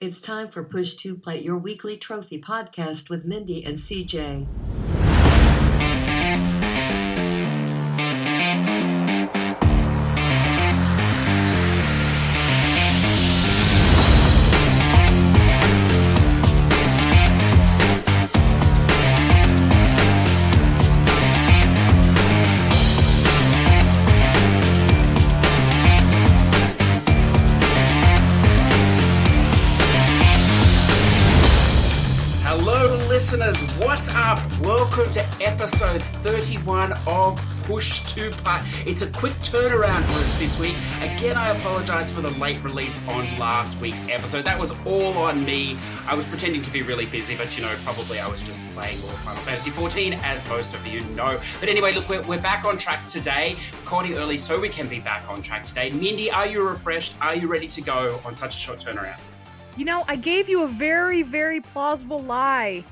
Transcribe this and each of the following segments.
It's time for Push to Play, your weekly trophy podcast with Mindi and CJ. Listeners, what's up? Welcome to episode 31 of Push to Play. It's a quick turnaround for us this week. Again, I apologise for the late release on last week's episode. That was all on me. I was pretending to be really busy, but probably I was just playing more Final Fantasy 14, as most of you know. But anyway, look, we're back on track today. Recording early so we can be back on track today. Mindi, are you refreshed? Are you ready to go on such a short turnaround? I gave you a very, very plausible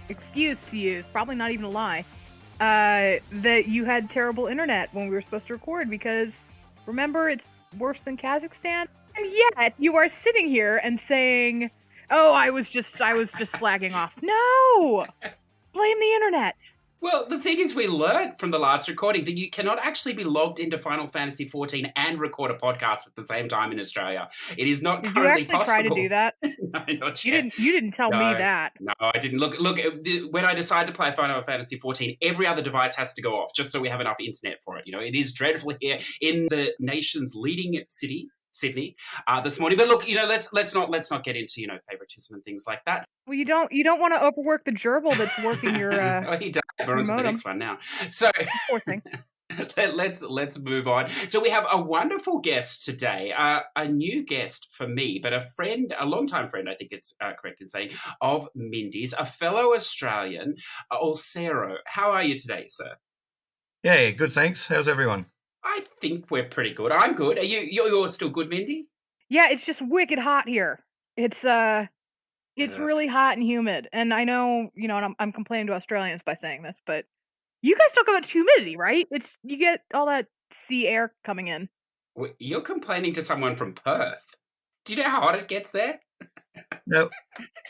excuse to use, probably not even a lie, that you had terrible internet when we were supposed to record because, remember, it's worse than Kazakhstan? And yet, you are sitting here and saying, oh, I was just slagging off. No! Blame the internet. Well, the thing is, we learned from the last recording that you cannot actually be logged into Final Fantasy 14 and record a podcast at the same time in Australia. It is not currently possible. Did you actually try to do that? No, not yet. You didn't tell me that. No, I didn't. Look, when I decide to play Final Fantasy 14, every other device has to go off just so we have enough internet for it. It is dreadful here in the nation's leading city, Sydney, this morning. But look, let's not get into favoritism and things like that. Well, you don't want to overwork the gerbil that's working your. Oh, he does. We're on to the next one now. So poor thing. let's move on. So we have a wonderful guest today, a new guest for me, but a longtime friend, I think it's correct in saying, of Mindi's, a fellow Australian, Olsero. How are you today, sir? Yeah, good, thanks. How's everyone? I think we're pretty good. I'm good. Are you're still good, Mindi? Yeah, it's just wicked hot here. It's really hot and humid. And I know, and I'm complaining to Australians by saying this, but you guys talk about humidity, right? You get all that sea air coming in. You're complaining to someone from Perth. Do you know how hot it gets there? No,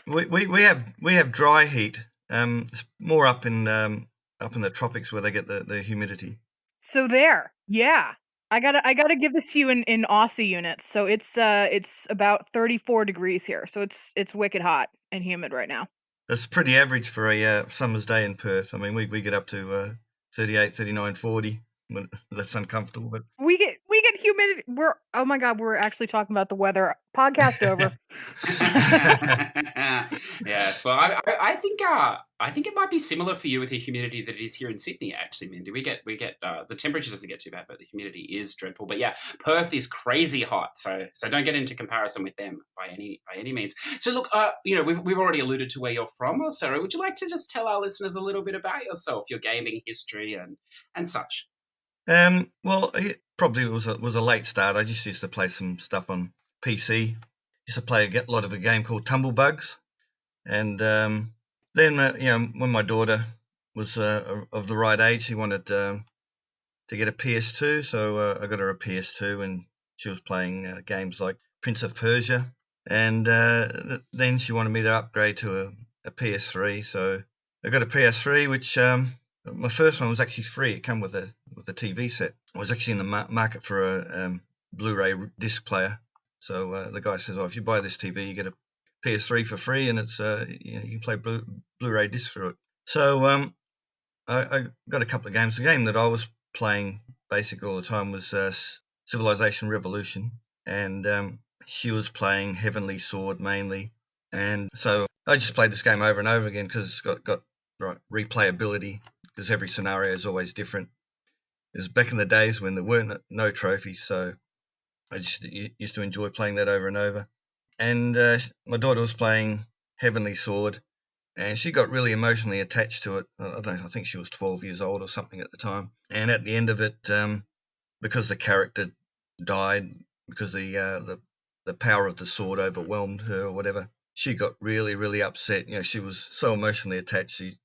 we have dry heat. It's more up in the tropics where they get the humidity. So there, yeah. I gotta give this to you in Aussie units. So it's about 34 degrees here. So it's wicked hot and humid right now. That's pretty average for a summer's day in Perth. I mean, we get up to 38, 39, 40. That's uncomfortable, but we get humidity. Oh my god, we're actually talking about the weather. Podcast over. Yes, well, I think it might be similar for you with the humidity that it is here in Sydney. Actually, Mindi, we get the temperature doesn't get too bad, but the humidity is dreadful. But yeah, Perth is crazy hot, so don't get into comparison with them by any means. So look, we've already alluded to where you're from, Sarah. Would you like to just tell our listeners a little bit about yourself, your gaming history, and such? Well, it probably was a late start. I just used to play some stuff on PC. Used to play a lot of a game called Tumblebugs, and then when my daughter was of the right age, she wanted to get a PS2, so I got her a PS2, and she was playing games like Prince of Persia, and then she wanted me to upgrade to a PS3, so I got a PS3, which my first one was actually free. It came with a TV set. I was actually in the market for a Blu-ray disc player. So the guy says, if you buy this TV, you get a PS3 for free, and it's you can play Blu-ray discs through it. So I got a couple of games. The game that I was playing basically all the time was Civilization Revolution, and she was playing Heavenly Sword mainly. And so I just played this game over and over again because it's got replayability, because every scenario is always different. It was back in the days when there weren't no trophies, so I just used to enjoy playing that over and over. And my daughter was playing Heavenly Sword, and she got really emotionally attached to it. I think she was 12 years old or something at the time. And at the end of it, because the character died, because the power of the sword overwhelmed her or whatever, she got really, really upset. She was so emotionally attached, she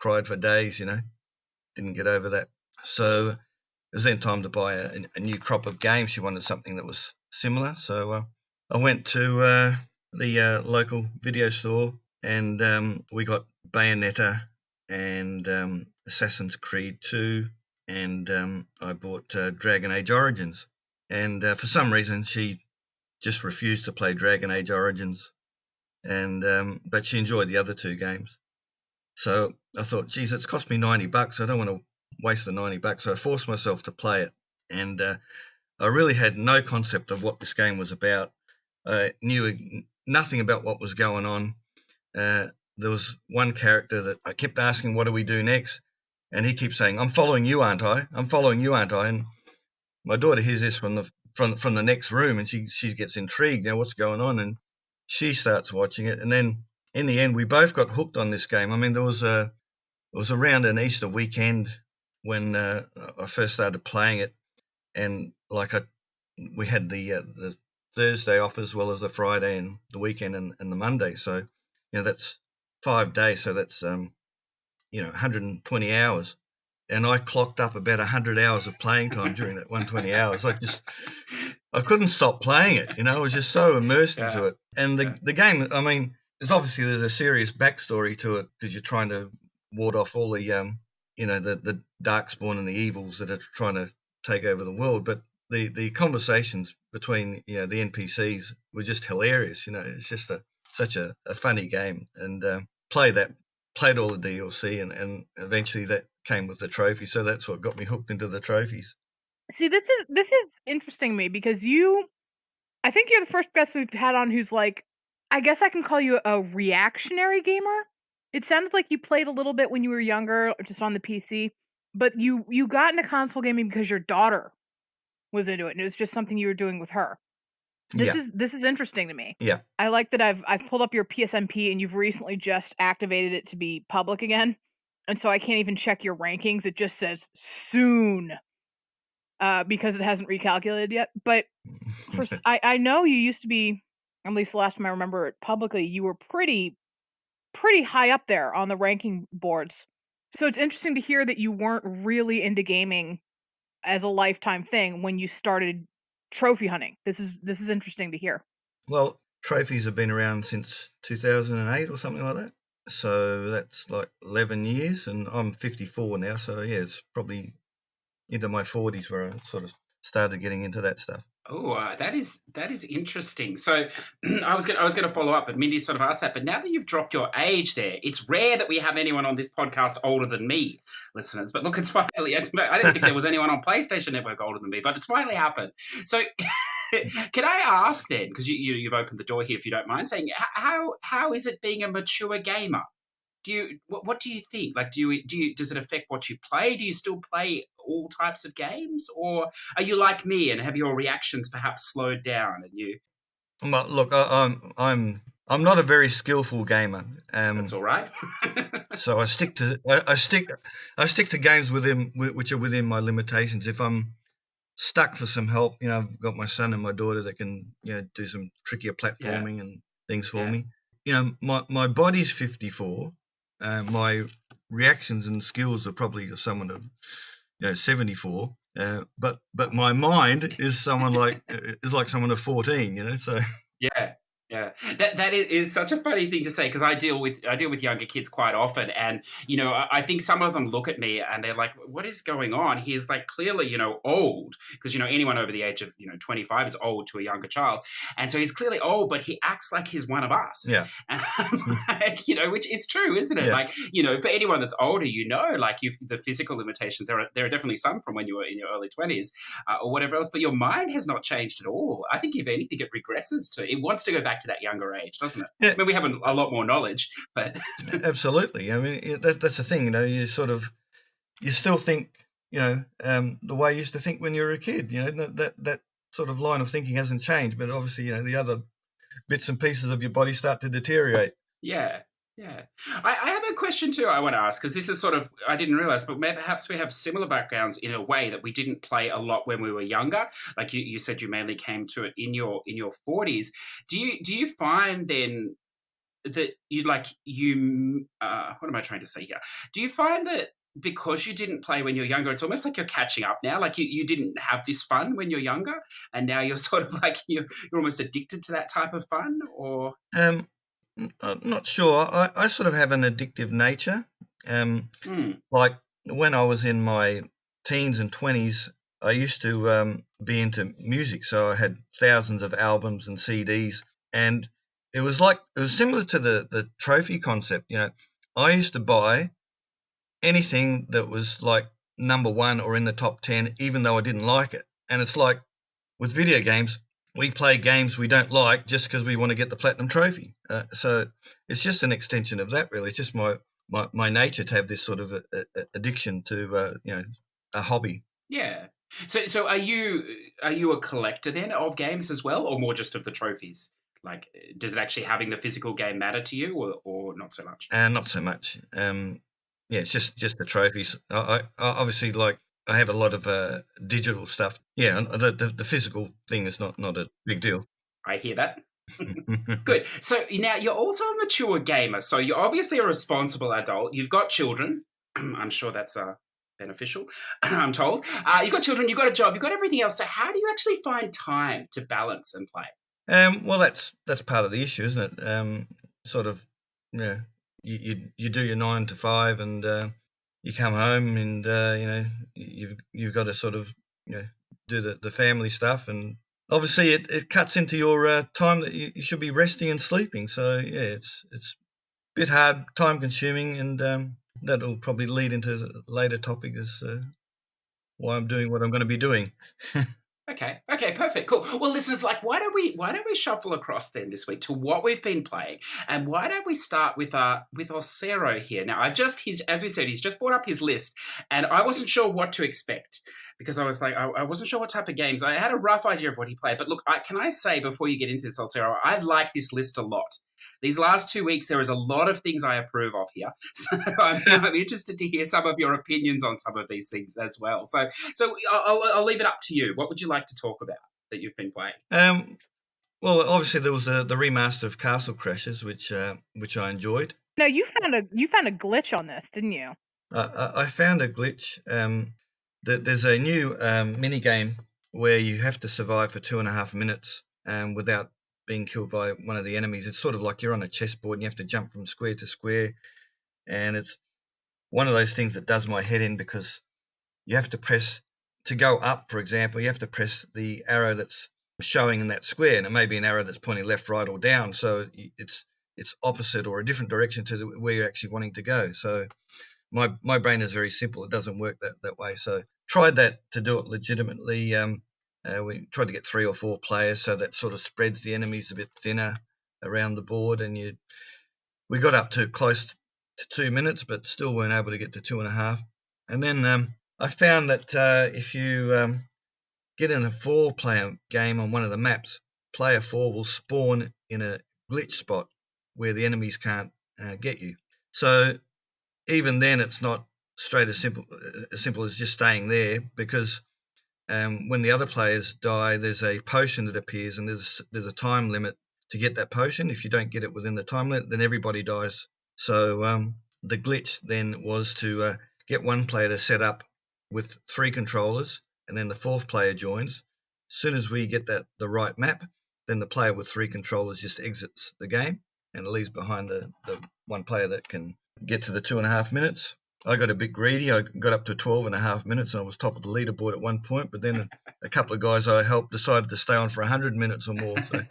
cried for days, didn't get over that. So it was then time to buy a new crop of games. She wanted something that was similar. So I went to the local video store, and we got Bayonetta and Assassin's Creed 2, and I bought Dragon Age Origins. And for some reason, she just refused to play Dragon Age Origins, and but she enjoyed the other two games. So I thought, geez, it's cost me $90. I don't want to waste the $90. So I forced myself to play it, and I really had no concept of what this game was about. I knew nothing about what was going on. There was one character that I kept asking, what do we do next? And he keeps saying, I'm following you, aren't I? I'm following you, aren't I? And my daughter hears this from the next room, and she gets intrigued. What's going on? And she starts watching it. And then in the end, we both got hooked on this game. I mean, it was around an Easter weekend when I first started playing it, and we had the Thursday off as well as the Friday and the weekend and the Monday. So, that's 5 days. So that's 120 hours. And I clocked up about 100 hours of playing time during that 120 hours. I couldn't stop playing it. I was just so immersed into it. And the game, I mean, there's a serious backstory to it, because you're trying to ward off all the the darkspawn and the evils that are trying to take over the world. But the conversations between the NPCs were just hilarious. It's just such a funny game. And played all the DLC, and eventually that came with the trophy. So that's what got me hooked into the trophies. See, this is interesting to me, because I think you're the first guest we've had on who's like, I guess I can call you a reactionary gamer. It sounded like you played a little bit when you were younger, just on the PC, but you got into console gaming because your daughter was into it, and it was just something you were doing with her. This is interesting to me. Yeah. I like that I've pulled up your PSNP, and you've recently just activated it to be public again. And so I can't even check your rankings. It just says soon. Because it hasn't recalculated yet. But I know you used to be, at least the last time I remember it publicly, you were pretty high up there on the ranking boards. So it's interesting to hear that you weren't really into gaming as a lifetime thing when you started trophy hunting. This is interesting to hear. Well, trophies have been around since 2008 or something like that. So that's like 11 years, and I'm 54 now. So yeah, it's probably into my 40s where I sort of started getting into that stuff. Oh, that is interesting. So I was going to follow up, but Mindy sort of asked that. But now that you've dropped your age there, it's rare that we have anyone on this podcast older than me, listeners. But look, it's finally. I didn't think there was anyone on PlayStation Network older than me, but it's finally happened. So can I ask then, because you've opened the door here, if you don't mind, saying how is it being a mature gamer? What do you think? Like, does it affect what you play? Do you still play all types of games, or are you like me and have your reactions perhaps slowed down? And you, look, I'm not a very skillful gamer. That's all right. So I stick to games which are within my limitations. If I'm stuck for some help, I've got my son and my daughter that can do some trickier platforming and things for me. My body's 54. My reactions and skills are probably someone of 74, but my mind is like someone of 14, so Yeah, that is such a funny thing to say, because I deal with younger kids quite often, and I think some of them look at me and they're like, "What is going on?" He's like clearly old, because anyone over the age of 25 is old to a younger child, and so he's clearly old, but he acts like he's one of us. Yeah, and like, which is true, isn't it? Yeah. Like for anyone that's older, like the physical limitations, there are definitely some from when you were in your early 20s or whatever else, but your mind has not changed at all. I think if anything, it regresses it wants to go back to that younger age, doesn't it? Yeah. I mean, we have a lot more knowledge, but absolutely. I mean, that's the thing. You still think the way you used to think when you were a kid. That sort of line of thinking hasn't changed, but obviously the other bits and pieces of your body start to deteriorate. Yeah. I have a question too I want to ask, because this is sort of, I didn't realize, but perhaps we have similar backgrounds in a way that we didn't play a lot when we were younger. Like you said, you mainly came to it in your 40s. Do you find then that what am I trying to say here? Do you find that because you didn't play when you're younger, it's almost like you're catching up now. Like you didn't have this fun when you're younger, and now you're sort of like you're almost addicted to that type of fun, or I'm not sure. I sort of have an addictive nature. Like when I was in my teens and 20s, I used to be into music, so I had thousands of albums and CDs, and it was similar to the trophy concept. You know, I used to buy anything that was like number one or in the top 10, even though I didn't like it. And it's like with video games, we play games we don't like just because we want to get the platinum trophy. So it's just an extension of that, really. It's just my nature to have this sort of addiction to a hobby. yeah. So are you a collector then of games as well, or more just of the trophies? Like, does it actually having the physical game matter to you, or not so much? Not so much. Yeah, it's just the trophies. I obviously I have a lot of digital stuff. Yeah, and the physical thing is not a big deal. I hear that. Good. So now you're also a mature gamer. So you're obviously a responsible adult. You've got children. I'm sure that's beneficial. I'm told. You've got children. You've got a job. You've got everything else. So how do you actually find time to balance and play? Well, that's part of the issue, isn't it? Sort of, you do your 9 to 5, and you come home, and you've got to sort of do the family stuff, and obviously it cuts into your time that you should be resting and sleeping. So yeah, it's a bit hard, time consuming, and that'll probably lead into a later topic as why I'm doing what I'm going to be doing. Okay, perfect, cool. Well, listeners, why don't we shuffle across then this week to what we've been playing, and why don't we start with Olsero here? Now, as we said, he's just brought up his list, and I wasn't sure what to expect because I was like, I wasn't sure what type of games. I had a rough idea of what he played, but look, can I say before you get into this, Olsero, I like this list a lot. These last 2 weeks, there is a lot of things I approve of here. So I'm interested to hear some of your opinions on some of these things as well. So I'll leave it up to you. What would you like to talk about that you've been playing? Well, obviously there was the remaster of Castle Crashers, which I enjoyed. No, you found a glitch on this, didn't you? I found a glitch. There's a new mini game where you have to survive for 2.5 minutes without being killed by one of the enemies. It's sort of like you're on a chessboard and you have to jump from square to square, and it's one of those things that does my head in because you have to press to go up, for example, you have to press the arrow that's showing in that square, and it may be an arrow that's pointing left, right, or down, so it's opposite or a different direction to where you're actually wanting to go. So my brain is very simple. It doesn't work that way. So tried that to do it legitimately. We tried to get 3 or 4 players, so that sort of spreads the enemies a bit thinner around the board, and we got up to close to 2 minutes, but still weren't able to get to 2.5. And then I found that if you get in a 4-player game on one of the maps, player 4 will spawn in a glitch spot where the enemies can't get you. So even then, it's not straight as simple as just staying there, because when the other players die, there's a potion that appears, and there's a time limit to get that potion. If you don't get it within the time limit, then everybody dies. So the glitch then was to get one player to set up with 3 controllers, and then the 4th player joins. As soon as we get the right map, then the player with 3 controllers just exits the game and leaves behind the one player that can get to the 2.5 minutes. I got a bit greedy. I got up to 12.5 minutes, and I was top of the leaderboard at one point. But then a couple of guys I helped decided to stay on for 100 minutes or more. So.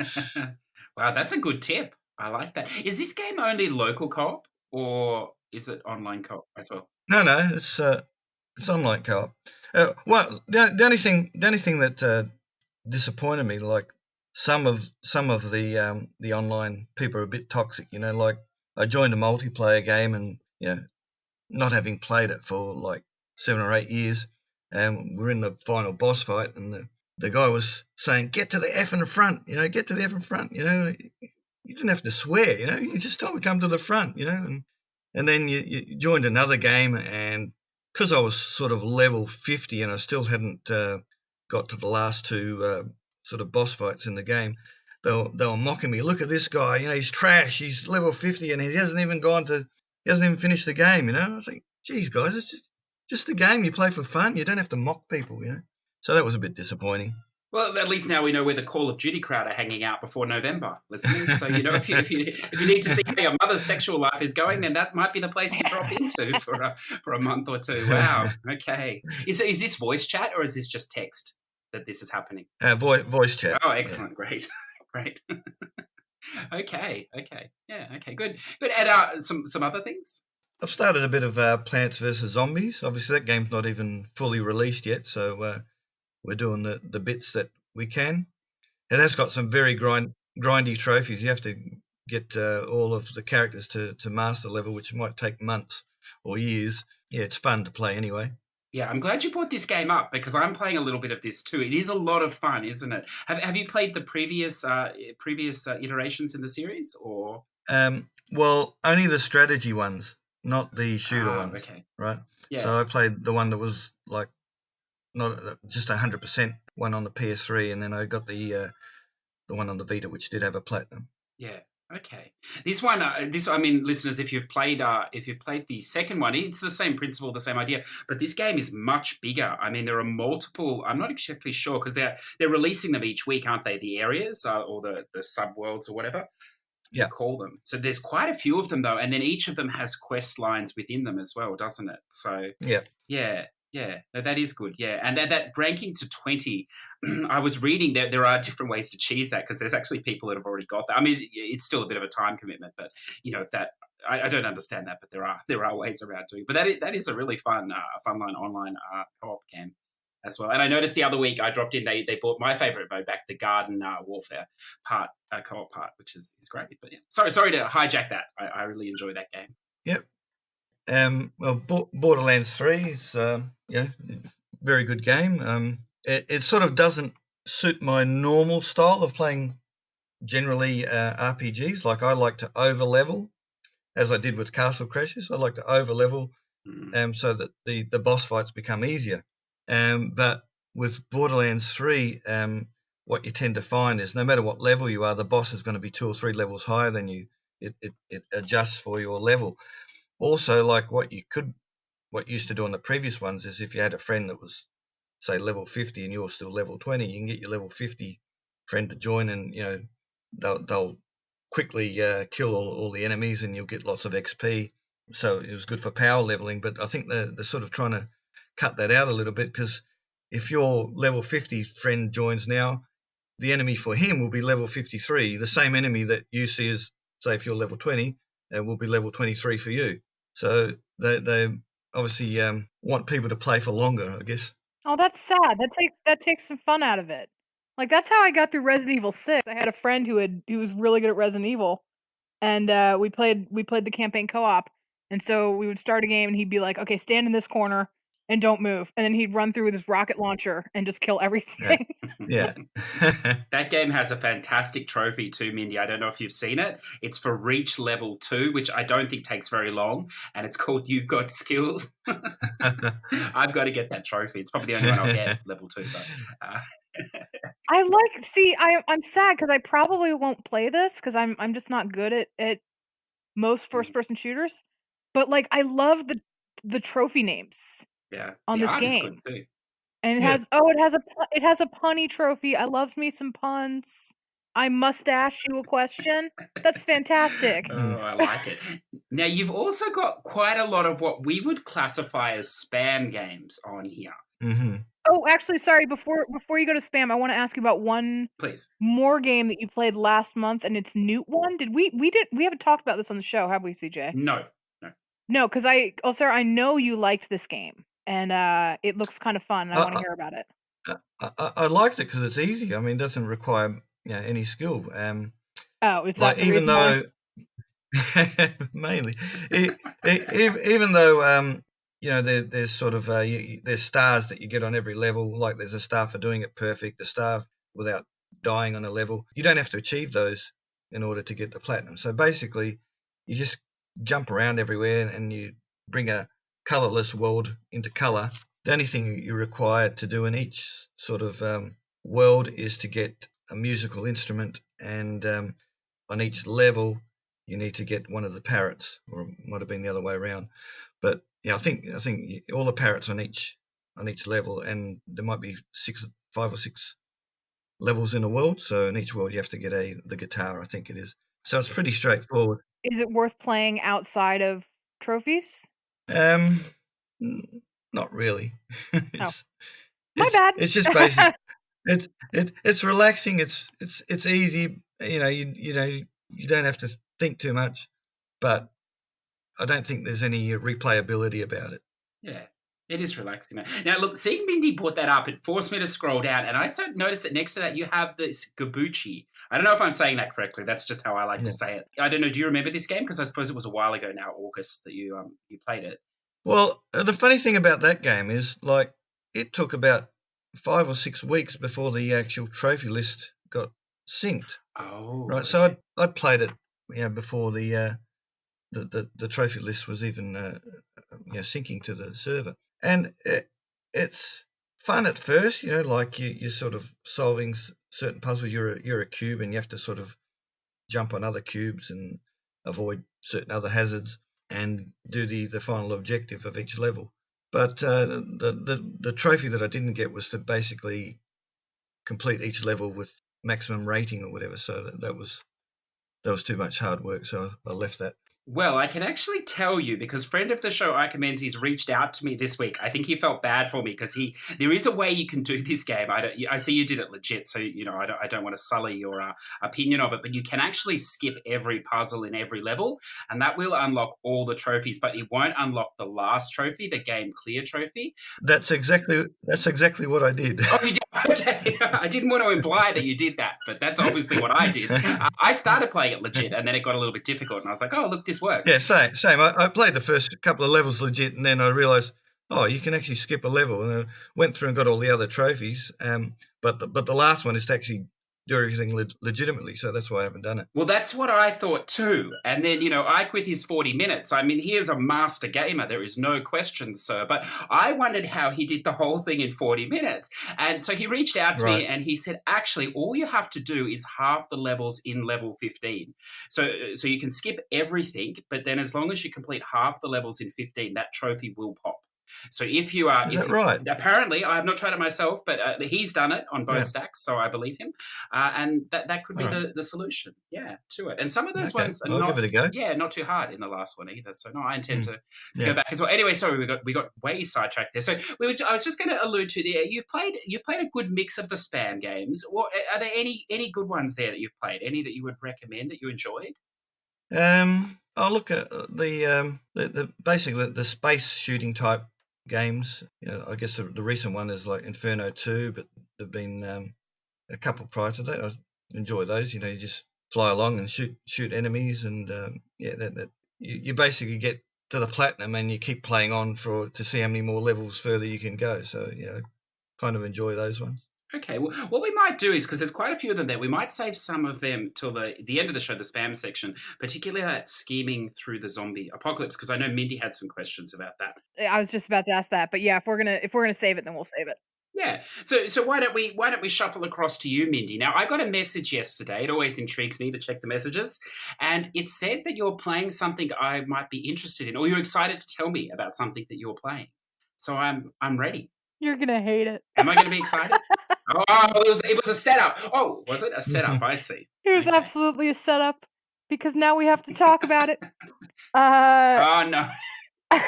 Wow, that's a good tip. I like that. Is this game only local co-op, or is it online co-op as well? No, it's online co-op. Well, the only thing that disappointed me, like some of the online people are a bit toxic. Like I joined a multiplayer game, and not having played it for like 7 or 8 years, and we're in the final boss fight, and the guy was saying, "Get to the effing front, get to the effing front." You didn't have to swear, you just told me come to the front, and then you joined another game, and because I was sort of level 50 and I still hadn't got to the last 2 sort of boss fights in the game, they were mocking me. Look at this guy, he's trash. He's level 50 and he hasn't even finished the game. I was like, geez, guys, it's just a game you play for fun. You don't have to mock people, you know. So that was a bit disappointing. Well, at least now we know where the Call of Duty crowd are hanging out before November, listeners. So, you know, if you need to see how your mother's sexual life is going, then that might be the place to drop into for a month or two. Wow. Okay. Is this voice chat or is this just text that this is happening? Voice chat. Oh, excellent. Yeah. Great. Great. Okay. Yeah. Okay. Good. But add some other things. I've started a bit of Plants vs Zombies. Obviously, that game's not even fully released yet, so we're doing the bits that we can. It has got some very grindy trophies. You have to get all of the characters to master level, which might take months or years. Yeah, it's fun to play anyway. Yeah, I'm glad you brought this game up because I'm playing a little bit of this too. It is a lot of fun, isn't it? Have you played the previous iterations in the series, or? Well, only the strategy ones, not the shooter ones. Okay. Right. Yeah. So I played the one that was like not just 100% one on the PS3, and then I got the one on the Vita, which did have a platinum. Yeah. Okay. This one, I mean, listeners, if you've played the second one, it's the same principle, the same idea, but this game is much bigger. I mean, there are multiple. I'm not exactly sure because they're releasing them each week, aren't they? The areas or the subworlds or whatever you call them. So there's quite a few of them though, and then each of them has quest lines within them as well, doesn't it? So yeah, no, that is good. Yeah, and that ranking to 20, I was reading that there are different ways to cheese that because there's actually people that have already got that. I mean, it's still a bit of a time commitment, but you know, if that I don't understand that, but there are ways around doing it. But that is a really fun online co-op game as well. And I noticed the other week I dropped in, they bought my favorite mode back, the garden warfare part, co-op part, which is great. But yeah, sorry to hijack that. I really enjoy that game. Yep. Well, Borderlands 3 is very good game. It sort of doesn't suit my normal style of playing generally RPGs. Like I like to over level, as I did with Castle Crashers. I like to over level so that the boss fights become easier. But with Borderlands 3, what you tend to find is no matter what level you are, the boss is going to be 2 or 3 levels higher than you. It adjusts for your level. Also, like what you used to do on the previous ones is if you had a friend that was, say, level 50 and you're still level 20, you can get your level 50 friend to join, and you know they'll quickly kill all the enemies, and you'll get lots of XP. So it was good for power leveling. But I think they're sort of trying to cut that out a little bit, because if your level 50 friend joins now, the enemy for him will be level 53. The same enemy that you see as, say, if you're level 20, will be level 23 for you. So they obviously want people to play for longer, I guess. Oh, that's sad. That takes some fun out of it. Like that's how I got through Resident Evil 6. I had a friend who was really good at Resident Evil, and we played the campaign co-op. And so we would start a game, and he'd be like, "Okay, stand in this corner and don't move." And then he'd run through with his rocket launcher and just kill everything. Yeah. That game has a fantastic trophy too, Mindi. I don't know if you've seen it. It's for Reach Level 2, which I don't think takes very long, and it's called You've Got Skills. I've got to get that trophy. It's probably the only one I'll get, Level 2. But, I'm sad because I probably won't play this because I'm just not good at most first-person shooters. But like I love the trophy names on this game. Good too. And it has a punny trophy. I loves me some puns. I must ask you a question. That's fantastic. Oh, I like it. Now you've also got quite a lot of what we would classify as spam games on here. Mm-hmm. Oh, actually, sorry. Before you go to spam, I want to ask you about one more game that you played last month, and it's Newt One. We haven't talked about this on the show, have we, CJ? No, because Olsero, I know you liked this game, and it looks kind of fun, and I want to hear about it. I liked it because it's easy. I mean, it doesn't require any skill. Is that like, the even reason though why? mainly, even though there's sort of there's stars that you get on every level. Like there's a star for doing it perfect, a star without dying on a level. You don't have to achieve those in order to get the platinum. So basically, you just jump around everywhere and you bring a colorless world into color. The only thing you're required to do in each sort of world is to get a musical instrument, and on each level you need to get one of the parrots, or it might have been the other way around. But yeah, I think all the parrots on each level, and there might be 5 or 6 levels in a world. So in each world you have to get the guitar, I think it is. So it's pretty straightforward. Is it worth playing outside of trophies? Not really. Oh, my bad. It's just basic. It's relaxing. It's easy. You don't have to think too much, but I don't think there's any replayability about it. Yeah, it is relaxing. Now, look, seeing Mindy put that up, it forced me to scroll down, and I noticed that next to that you have this Gabuchi. I don't know if I'm saying that correctly. That's just how I like to say it. I don't know. Do you remember this game? Because I suppose it was a while ago now, August, that you played it. Well, the funny thing about that game is, like, it took about 5 or 6 weeks before the actual trophy list got synced. Oh, right. Okay. So I played it, before the trophy list was even syncing to the server, and it's fun at first. Like you're sort of solving certain puzzles. You're a cube, and you have to sort of jump on other cubes and avoid certain other hazards, and do the final objective of each level. But the trophy that I didn't get was to basically complete each level with maximum rating or whatever. So that was too much hard work. So I left that. Well, I can actually tell you, because friend of the show, Ike Menzies, reached out to me this week. I think he felt bad for me because there is a way you can do this game. I see you did it legit, so I don't want to sully your opinion of it, but you can actually skip every puzzle in every level, and that will unlock all the trophies, but it won't unlock the last trophy, the game clear trophy. That's exactly what I did. Oh, you did? Okay. I didn't want to imply that you did that, but that's obviously what I did. I started playing it legit, and then it got a little bit difficult, and I was like, oh, look, this works. Yeah, same. I played the first couple of levels legit, and then I realised, you can actually skip a level, and I went through and got all the other trophies. But the last one is to actually do everything legitimately, so that's why I haven't done it. Well, that's what I thought too. And then, Ike with his 40 minutes, I mean, he is a master gamer. There is no question, sir. But I wondered how he did the whole thing in 40 minutes. And so he reached out to me and he said, actually, all you have to do is half the levels in level 15. So you can skip everything, but then as long as you complete half the levels in 15, that trophy will pop. So if you are, is that right? Apparently, I have not tried it myself, but he's done it on both stacks, so I believe him, and that could be the solution, to it. And some of those ones are I'll give it a go. Yeah, not too hard in the last one either. So no, I intend to go back as well. Anyway, sorry, we got way sidetracked there. So I was just going to allude to you've played a good mix of the spam games. What are there any good ones there that you've played? Any that you would recommend that you enjoyed? I'll look at the basically the space shooting type games. I guess the recent one is like Inferno 2, but there've been a couple prior to that. I enjoy those. You just fly along and shoot enemies, and that you basically get to the platinum and you keep playing on to see how many more levels further you can go. So kind of enjoy those ones. Okay, well, what we might do is, because there's quite a few of them there, we might save some of them till the end of the show, the spam section, particularly that scheming through the zombie apocalypse, because I know Mindy had some questions about that. I was just about to ask that, but yeah, if we're gonna save it, then we'll save it. Yeah. So why don't we shuffle across to you, Mindy? Now, I got a message yesterday. It always intrigues me to check the messages, and it said that you're playing something I might be interested in, or you're excited to tell me about something that you're playing. So I'm ready. You're gonna hate it. Am I going to be excited? Oh, it was a setup. Oh, was it a setup? I see. It was absolutely a setup, because now we have to talk about it. Oh no.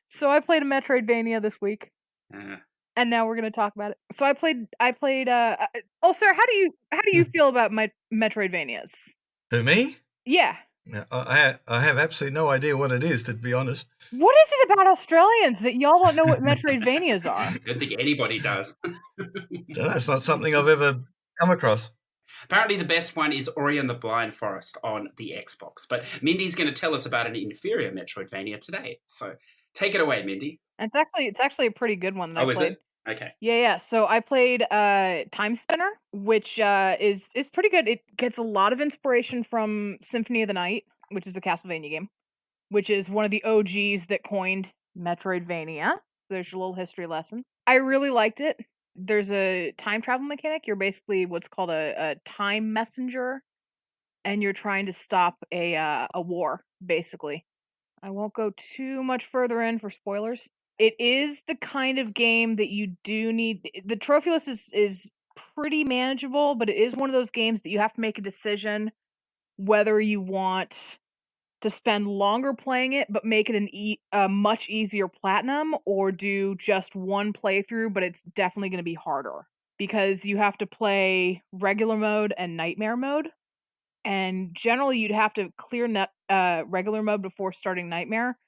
So I played a Metroidvania this week, and now we're gonna talk about it. So I played. Olsero, how do you feel about my Metroidvanias? Who, me? Yeah. I have absolutely no idea what it is, to be honest. What is it about Australians that y'all don't know what Metroidvanias are? I don't think anybody does. That's not something I've ever come across. Apparently the best one is Ori and the Blind Forest on the Xbox. But Mindy's going to tell us about an inferior Metroidvania today. So take it away, Mindy. It's actually a pretty good one that I played. Is it? Okay. Yeah. So I played Time Spinner, which is pretty good. It gets a lot of inspiration from Symphony of the Night, which is a Castlevania game, which is one of the OGs that coined Metroidvania. There's your little history lesson. I really liked it. There's a time travel mechanic. You're basically what's called a time messenger, and you're trying to stop a war, basically. I won't go too much further in for spoilers. It is the kind of game that you do need. The trophy list is pretty manageable, but it is one of those games that you have to make a decision whether you want to spend longer playing it, but make it a much easier platinum, or do just one playthrough, but it's definitely going to be harder because you have to play regular mode and nightmare mode. And generally, you'd have to clear regular mode before starting nightmare,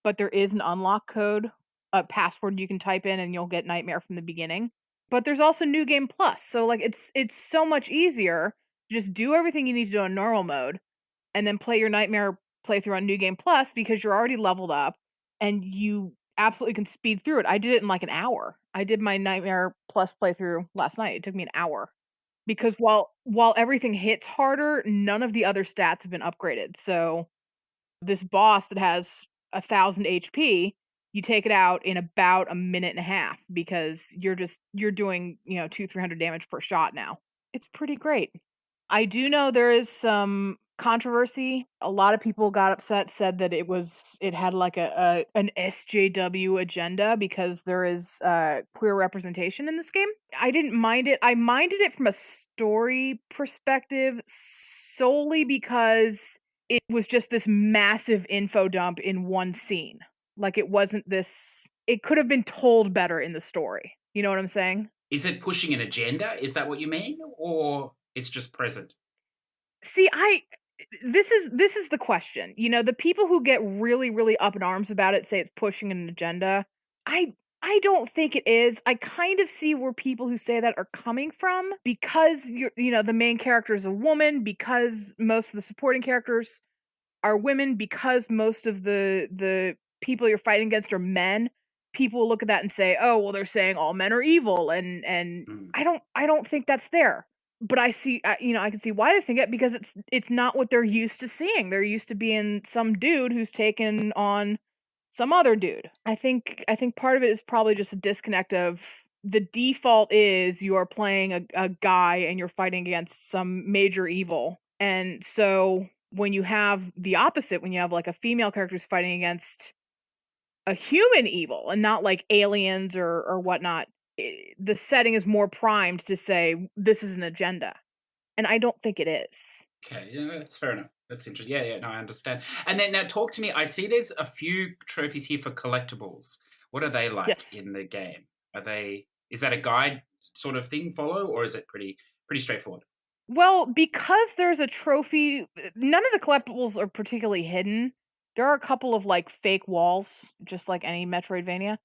but there is an unlock code, a password you can type in, and you'll get nightmare from the beginning. But there's also New Game Plus, so like it's so much easier to just do everything you need to do on normal mode, and then play your nightmare playthrough on New Game Plus because you're already leveled up, and you absolutely can speed through it. I did it in like an hour. I did my nightmare plus playthrough last night. It took me an hour because while everything hits harder, none of the other stats have been upgraded. So this boss that has 1,000 HP, you take it out in about a minute and a half because you're doing 200-300 damage per shot now. It's pretty great. I do know there is some controversy. A lot of people got upset, said that it had like an SJW agenda because there is queer representation in this game. I didn't mind it. I minded it from a story perspective solely because it was just this massive info dump in one scene. Like it could have been told better in the story. You know what I'm saying? Is it pushing an agenda? Is that what you mean? Or it's just present? See, this is the question. The people who get really, really up in arms about it say it's pushing an agenda. I don't think it is. I kind of see where people who say that are coming from because the main character is a woman, because most of the supporting characters are women, because most of the people you're fighting against are men. People will look at that and say, "Oh, well, they're saying all men are evil," and I don't think that's there. But I see, I can see why they think it because it's not what they're used to seeing. They're used to being some dude who's taken on some other dude. I think part of it is probably just a disconnect of the default is you are playing a guy and you're fighting against some major evil. And so when you have the opposite, when you have like a female character who's fighting against a human evil and not like aliens or whatnot, the setting is more primed to say this is an agenda. And I don't think it is. Okay, yeah, that's fair enough. That's interesting. Yeah, no, I understand. And then now talk to me. I see there's a few trophies here for collectibles. What are they like Yes. in the game? Is that a guide sort of thing follow, or is it pretty straightforward? Well, because there's a trophy, none of the collectibles are particularly hidden. There are a couple of like fake walls, just like any Metroidvania.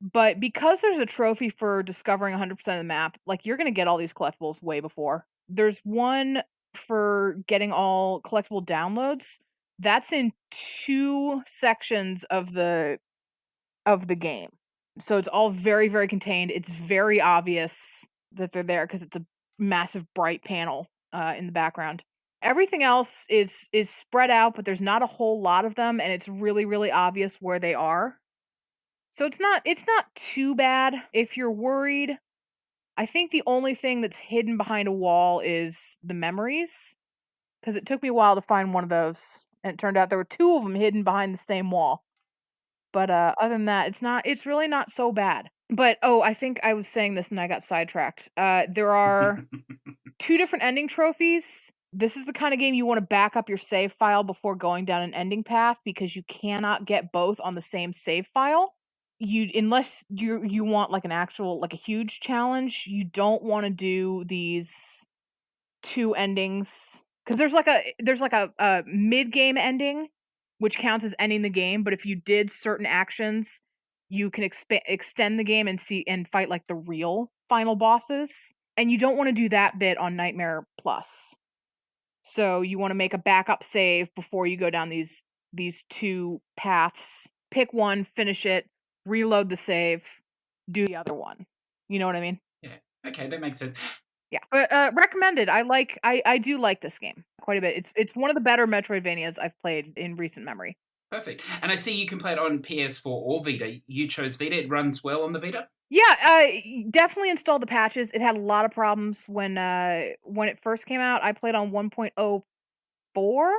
But because there's a trophy for discovering 100% of the map, like you're going to get all these collectibles way before. There's one for getting all collectible downloads. That's in 2 sections of the game. So it's all very, very contained. It's very obvious that they're there because it's a massive bright panel in the background. Everything else is spread out, but there's not a whole lot of them, and it's really, really obvious where they are. So it's not too bad. If you're worried, I think the only thing that's hidden behind a wall is the memories, because it took me a while to find one of those, and it turned out there were 2 of them hidden behind the same wall. But other than that, it's really not so bad. But I think I was saying this and I got sidetracked. There are 2 different ending trophies. This is the kind of game you want to back up your save file before going down an ending path because you cannot get both on the same save file. Unless you want like an actual like a huge challenge, you don't want to do these 2 endings because there's like a mid-game ending which counts as ending the game, but if you did certain actions, you can extend the game and fight like the real final bosses. And you don't want to do that bit on Nightmare Plus. So you want to make a backup save before you go down these 2 paths. Pick one, finish it, reload the save, do the other one. You know what I mean? Yeah. Okay, that makes sense. Yeah, but recommended. I do like this game quite a bit. It's one of the better Metroidvanias I've played in recent memory. Perfect. And I see you can play it on PS4 or Vita. You chose Vita. It runs well on the Vita? Yeah, definitely installed the patches. It had a lot of problems when it first came out. I played on 1.0 PS4,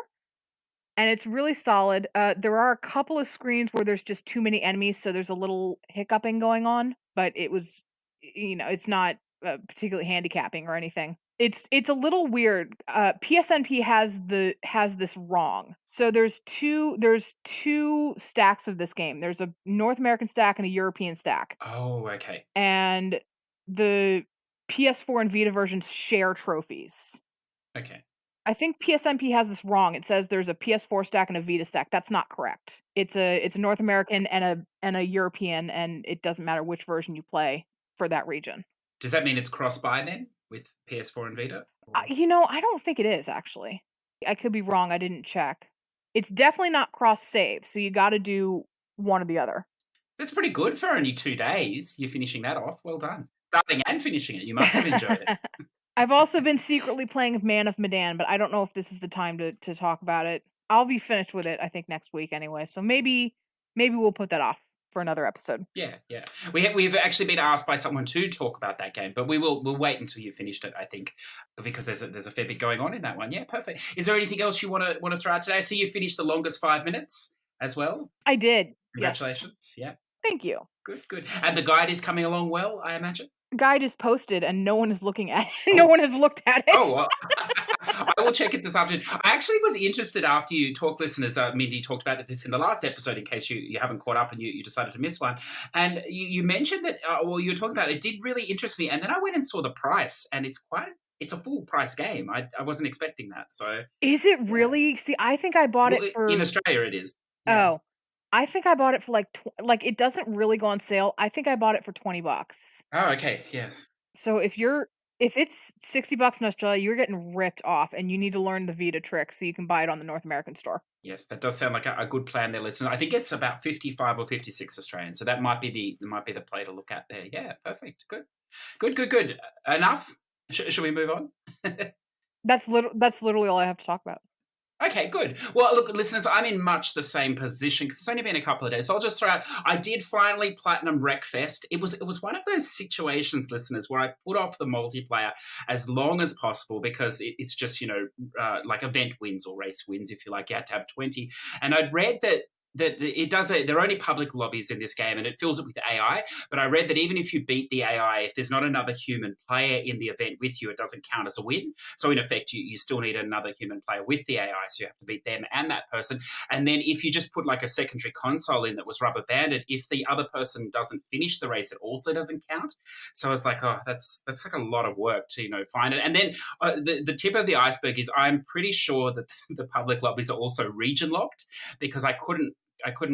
and it's really solid. There are a couple of screens where there's just too many enemies, so there's a little hiccuping going on, but it was, it's not particularly handicapping or anything. It's a little weird. PSNP has this wrong. So there's two stacks of this game. There's a North American stack and a European stack. Oh, okay. And the PS4 and Vita versions share trophies. Okay. I think PSNP has this wrong. It says there's a PS4 stack and a Vita stack. That's not correct. It's a North American and a European, and it doesn't matter which version you play for that region. Does that mean it's cross-buy then with PS4 and Vita? I don't think it is, actually. I could be wrong. I didn't check. It's definitely not cross-save, so you got to do one or the other. That's pretty good for only 2 days. You're finishing that off. Well done. Starting and finishing it. You must have enjoyed it. I've also been secretly playing Man of Medan, but I don't know if this is the time to talk about it. I'll be finished with it, I think, next week anyway. So maybe we'll put that off for another episode. Yeah. We've actually been asked by someone to talk about that game, but we'll wait until you've finished it, I think, because there's a fair bit going on in that one. Yeah, perfect. Is there anything else you want to throw out today? I see you finished the longest 5 minutes as well. I did. Congratulations. Yes. Yeah. Thank you. Good. And the guide is coming along well, I imagine? Guide is posted and no one is looking at it. No one has looked at it. Oh, well, I will check it this afternoon. I actually was interested after you talk, listeners. Mindi talked about this in the last episode in case you haven't caught up and you decided to miss one. And you mentioned that, you were talking about it did really interest me. And then I went and saw the price, and it's a full price game. I wasn't expecting that. So is it really? Yeah. See, I think I bought it for... In Australia, it is. Yeah. Oh, I think I bought it for like it doesn't really go on sale. I think I bought it for $20. Oh, okay. Yes. So if it's $60 in Australia, you're getting ripped off, and you need to learn the Vita trick so you can buy it on the North American store. Yes, that does sound like a good plan there, listener. I think it's about 55 or 56 Australian, so that might be the play to look at there. Yeah, perfect. Good. Enough. Should we move on? That's literally all I have to talk about. Okay, good. Well, look, listeners, I'm in much the same position because it's only been a couple of days. So I'll just throw out, I did finally platinum Wreckfest. It was one of those situations, listeners, where I put off the multiplayer as long as possible because it's just, like event wins or race wins, if you like. You had to have 20. And I'd read that it does there are only public lobbies in this game and it fills it with AI, but I read that even if you beat the AI, if there's not another human player in the event with you, it doesn't count as a win. So in effect, you still need another human player with the AI, so you have to beat them and that person. And then if you just put like a secondary console in that was rubber banded, if the other person doesn't finish the race, it also doesn't count. So I was like, oh, that's like a lot of work to find it. And then the tip of the iceberg is I'm pretty sure that the public lobbies are also region locked because I couldn't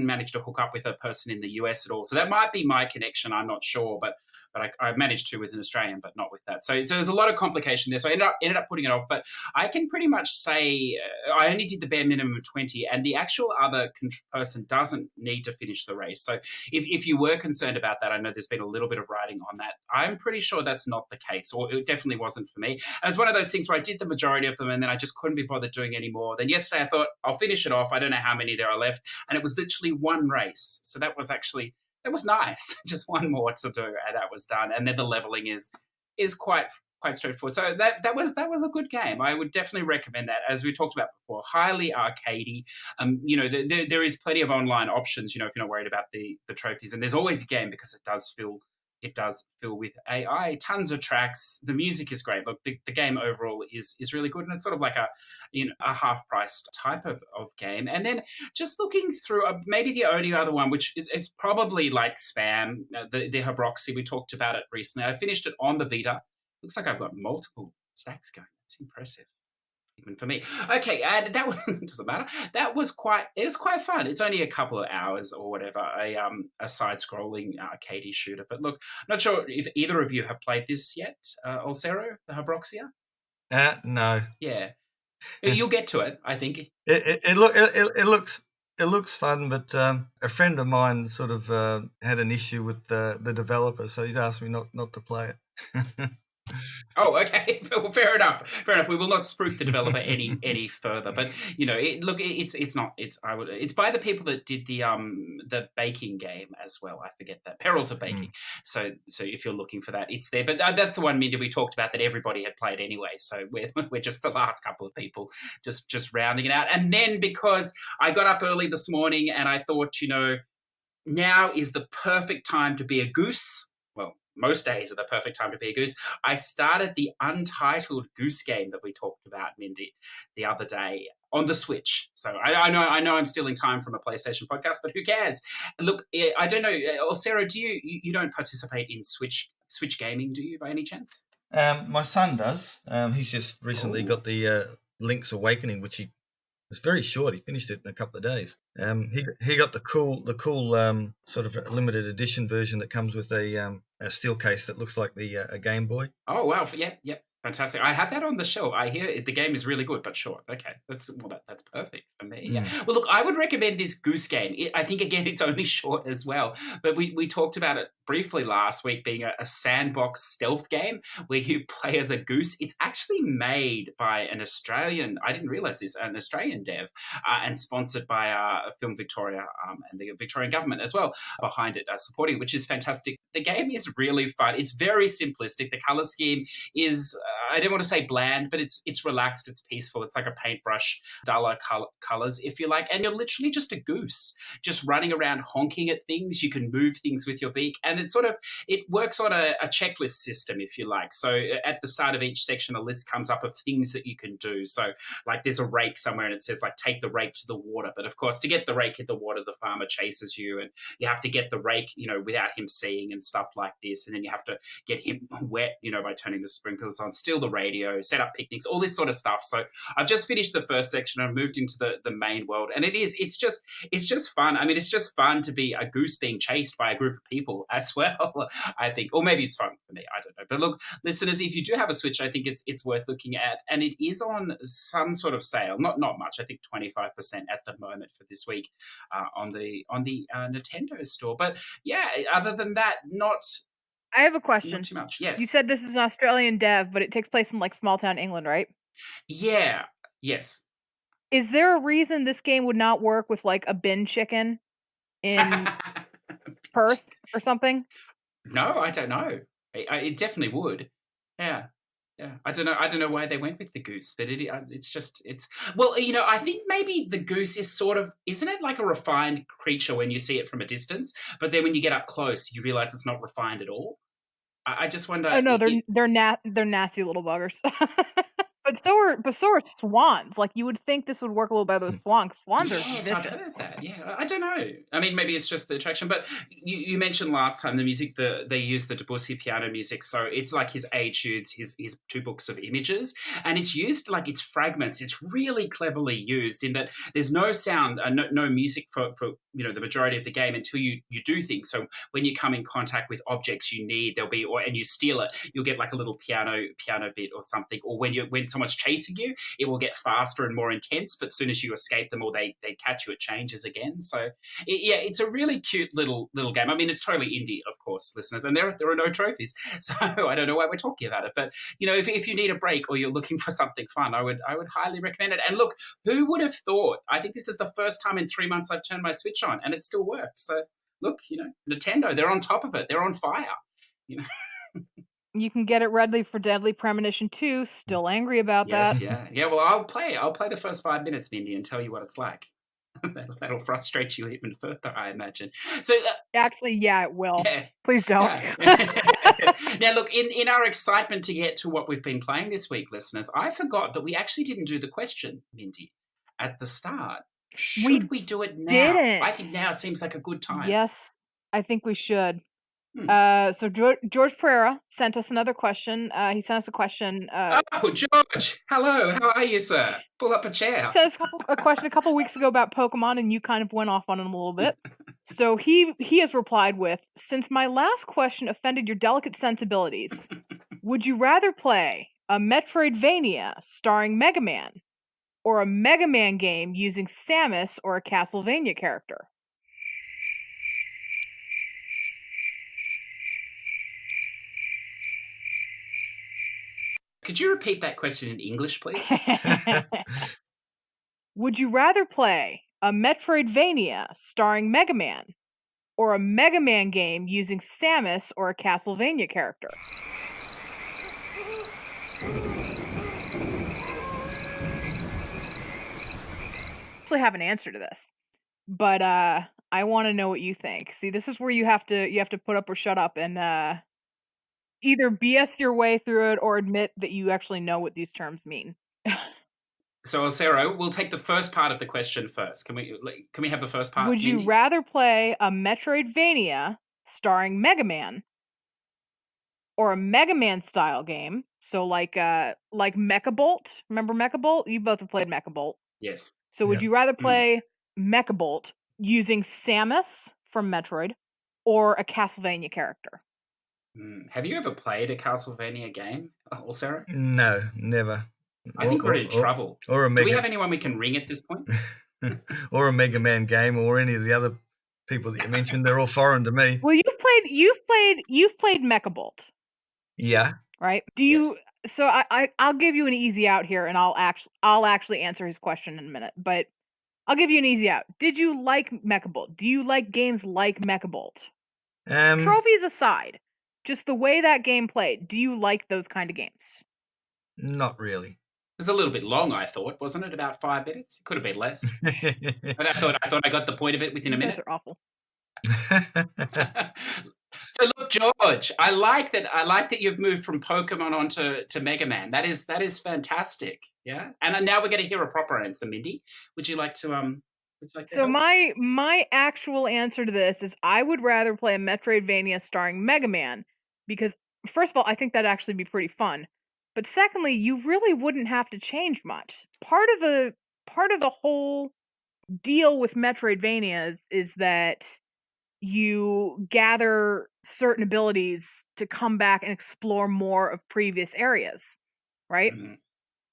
manage to hook up with a person in the US at all. So that might be my connection. I'm not sure, but I managed to with an Australian, but not with that. So there's a lot of complication there. So I ended up putting it off. But I can pretty much say I only did the bare minimum of 20, and the actual other person doesn't need to finish the race. So if you were concerned about that, I know there's been a little bit of writing on that. I'm pretty sure that's not the case, or it definitely wasn't for me. And it's one of those things where I did the majority of them, and then I just couldn't be bothered doing any more. Then yesterday I thought I'll finish it off. I don't know how many there are left, and it was literally one race. So that was nice. Just one more to do, and that was done. And then the leveling is quite straightforward. So that was a good game. I would definitely recommend that. As we talked about before, highly arcadey. There is plenty of online options. If you're not worried about the trophies, and there's always a game because it does fill with AI. Tons of tracks. The music is great. Look, the game overall is really good, and it's sort of like a half-priced type of game. And then just looking through, maybe the only other one, which it's probably like spam, the Habroxia. We talked about it recently. I finished it on the Vita. Looks like I've got multiple stacks going. That's impressive. Even for me. Okay, and that doesn't matter. It was quite fun. It's only a couple of hours or whatever, a side-scrolling arcade shooter. But look, I'm not sure if either of you have played this yet, Olsero, the Habroxia? No. Yeah. You'll get to it, I think. It looks fun, but a friend of mine sort of had an issue with the developer, so he's asked me not to play it. Oh, okay. Well, fair enough. Fair enough. We will not spruik the developer any further. But it's not. It's by the people that did the baking game as well. I forget that Perils of Baking. So if you're looking for that, it's there. But that's the one, Mindy, we talked about that everybody had played anyway. So we're just the last couple of people just rounding it out. And then because I got up early this morning and I thought, now is the perfect time to be a goose. Well, most days are the perfect time to be a goose. I started the Untitled Goose Game that we talked about, Mindy, the other day on the Switch. So I know I'm stealing time from a PlayStation podcast, but who cares? Look, I don't know, Olsero, do you don't participate in Switch gaming, do you, by any chance? My son does. He's just recently got the Link's Awakening, which it's very short. He finished it in a couple of days. He got the cool sort of limited edition version that comes with a steel case that looks like a Game Boy. Oh wow! Yeah, fantastic. I had that on the shelf. I hear the game is really good, but short. Okay, that's perfect for me. Yeah. Well, look, I would recommend this Goose Game. I think again, it's only short as well. But we talked about it briefly last week, being a sandbox stealth game where you play as a goose. It's actually made by an Australian. I didn't realize this. An Australian dev and sponsored by Film Victoria and the Victorian government as well behind it, supporting, which is fantastic. The game is really fun. It's very simplistic. The color scheme is, I don't want to say bland, but it's relaxed. It's peaceful. It's like a paintbrush, duller colors, if you like. And you're literally just a goose, just running around honking at things. You can move things with your beak. And it works on a checklist system, if you like. So at the start of each section, a list comes up of things that you can do. So like there's a rake somewhere and it says like, take the rake to the water. But of course, to get the rake in the water, the farmer chases you and you have to get the rake, without him seeing and stuff like this. And then you have to get him wet, by turning the sprinklers on, steal the radio, set up picnics, all this sort of stuff. So I've just finished the first section and moved into the main world. And it's just fun. I mean, it's just fun to be a goose being chased by a group of people as well, I think. Or maybe it's fun for me. I don't know. But look, listeners, if you do have a Switch, I think it's worth looking at. And it is on some sort of sale. Not much. I think 25% at the moment for this week on the Nintendo store. But yeah, other than that, I have a question. Not too much. Yes. You said this is an Australian dev, but it takes place in like small town England, right? Yeah. Yes. Is there a reason this game would not work with like a bin chicken in Perth or something? No, I don't know. It definitely would. Yeah. Yeah, I don't know why they went with the goose, but I think maybe the goose is sort of, isn't it like a refined creature when you see it from a distance, but then when you get up close, you realize it's not refined at all. I just wonder. Oh no, they're nasty little buggers. But so are swans. Like you would think this would work a little better with swans. Swans are Yes, vicious. I've heard that. Yeah, I don't know. I mean, maybe it's just the attraction. But you mentioned last time the music. They use the Debussy piano music, so it's like his etudes, his 2 books of images, and it's used like it's fragments. It's really cleverly used in that there's no sound, no music for the majority of the game until you do things. So when you come in contact with objects you need, and you steal it, you'll get like a little piano bit or something. Or when someone's chasing you, it will get faster and more intense. But as soon as you escape them or they catch you, it changes again. So it's a really cute little game. I mean, it's totally indie, of course, listeners, and there are no trophies, so I don't know why we're talking about it. But if you need a break or you're looking for something fun, I would highly recommend it. And look, who would have thought? I think this is the first time in 3 months I've turned my Switch on and it still works. So look, Nintendo, they're on top of it. They're on fire. You can get it readily for Deadly Premonition 2. Still angry about that. Yeah. Well, I'll play the first 5 minutes, Mindy, and tell you what it's like. That'll frustrate you even further, I imagine. So actually, yeah, it will. Yeah, Please don't. Yeah. Now, look, in our excitement to get to what we've been playing this week, listeners, I forgot that we actually didn't do the question, Mindy, at the start. Should we do it now? Didn't. I think now seems like a good time. Yes, I think we should. So George Pereira sent us another question. He sent us a question. George, hello. How are you, sir? Pull up a chair. He sent us a question a couple weeks ago about Pokemon, and you kind of went off on him a little bit. So he has replied with, since my last question offended your delicate sensibilities, would you rather play a Metroidvania starring Mega Man or a Mega Man game using Samus or a Castlevania character? Could you repeat that question in English, please? Would you rather play a Metroidvania starring Mega Man or a Mega Man game using Samus or a Castlevania character? I actually have an answer to this, but I want to know what you think. See, this is where you have to put up or shut up and either BS your way through it or admit that you actually know what these terms mean. So, Olsero, we'll take the first part of the question first. Can we have the first part? Would you Mindi? rather play a Metroidvania starring Mega Man or a Mega Man style game? So like Mecha Bolt. Remember Mecha Bolt? You both have played Mecha Bolt. Yes. So would Yeah. you rather play Mecha Bolt using Samus from Metroid or a Castlevania character? Have you ever played a Castlevania game, Olsero? No, never. I think we're in trouble. Or a Do Mega, we have anyone we can ring at this point? or a Mega Man game, or any of the other people that you mentioned. They're all foreign to me. Well, you've played Mecha Bolt, Yeah. right? Do you? So I'll give you an easy out here, and I'll actually answer his question in a minute. But I'll give you an easy out. Did you like Mecha Bolt? Do you like games like Mecha Bolt? Trophies aside, just the way that game played, do you like those kind of games? Not really. It was a little bit long, I thought, wasn't it? About 5 minutes. It could have been less. But I thought I got the point of it within a You guys minute. are awful. So look, George, I like that you've moved from Pokemon on to Mega Man. That is fantastic. Yeah. And now we're going to hear a proper answer, Mindi. Would you like to So help? my actual answer to this is I would rather play a Metroidvania starring Mega Man because first of all, I think that'd actually be pretty fun. But secondly, you really wouldn't have to change much. Part of the whole deal with Metroidvanias is that you gather certain abilities to come back and explore more of previous areas, right? Mhm.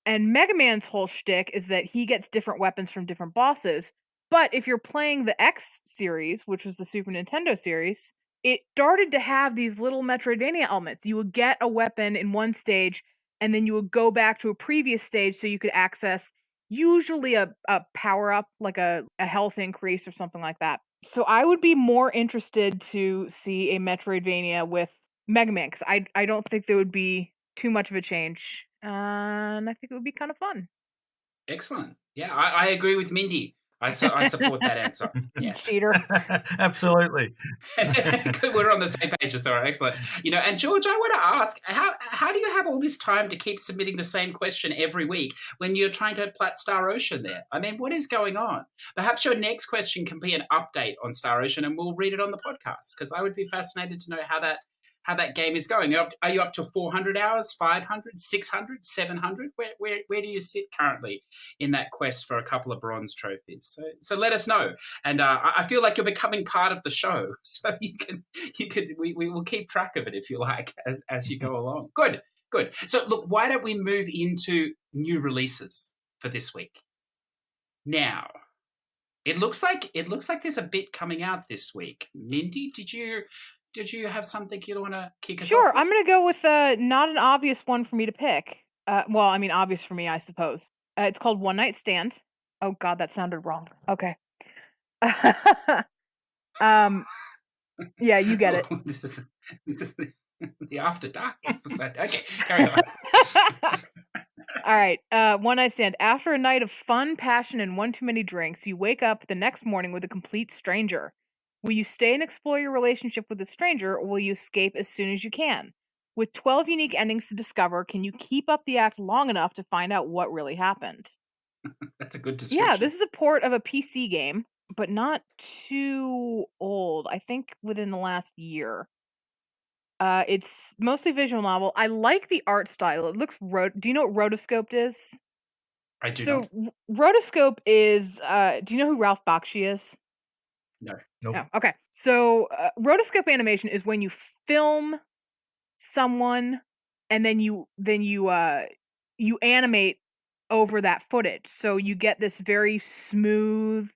And Mega Man's whole shtick is that he gets different weapons from different bosses. But if you're playing the X series, which was the Super Nintendo series, it started to have these little Metroidvania elements. You would get a weapon in one stage, and then you would go back to a previous stage so you could access usually a power up, like a health increase or something like that. So I would be more interested to see a Metroidvania with Mega Man because I don't think there would be too much of a change, and I think it would be kind of fun. Excellent. Yeah, I agree with Mindi. I support that answer. Yes. Cheater. Absolutely. We're on the same page, so excellent. And George, I want to ask, how do you have all this time to keep submitting the same question every week when you're trying to plat Star Ocean there? I mean, what is going on? Perhaps your next question can be an update on Star Ocean, and we'll read it on the podcast because I would be fascinated to know how that game is going. Are you up to 400 hours, 500, 600, 700? Where do you sit currently in that quest for a couple of bronze trophies? So let us know. And I feel like you're becoming part of the show, so we will keep track of it if you like as you go along. Good. So look, why don't we move into new releases for this week? Now, it looks like there's a bit coming out this week. Mindi, did you have something you want to kick us off? Sure, I'm going to go with not an obvious one for me to pick. Well, I mean, obvious for me, I suppose. It's called One Night Stand. Oh God, that sounded wrong. Okay. Yeah, you get it. This is the After Dark episode. Okay, carry on. All right. One Night Stand. After a night of fun, passion, and one too many drinks, you wake up the next morning with a complete stranger. Will you stay and explore your relationship with the stranger, or will you escape as soon as you can? With 12 unique endings to discover, can you keep up the act long enough to find out what really happened? That's a good description. Yeah, this is a port of a PC game, but not too old. I think within the last year. It's mostly visual novel. I like the art style. It looks do you know what rotoscoped is? I do So not. rotoscope is do you know who Ralph Bakshi is? No. Nope. No. Okay. So rotoscope animation is when you film someone and then you animate over that footage. So you get this very smooth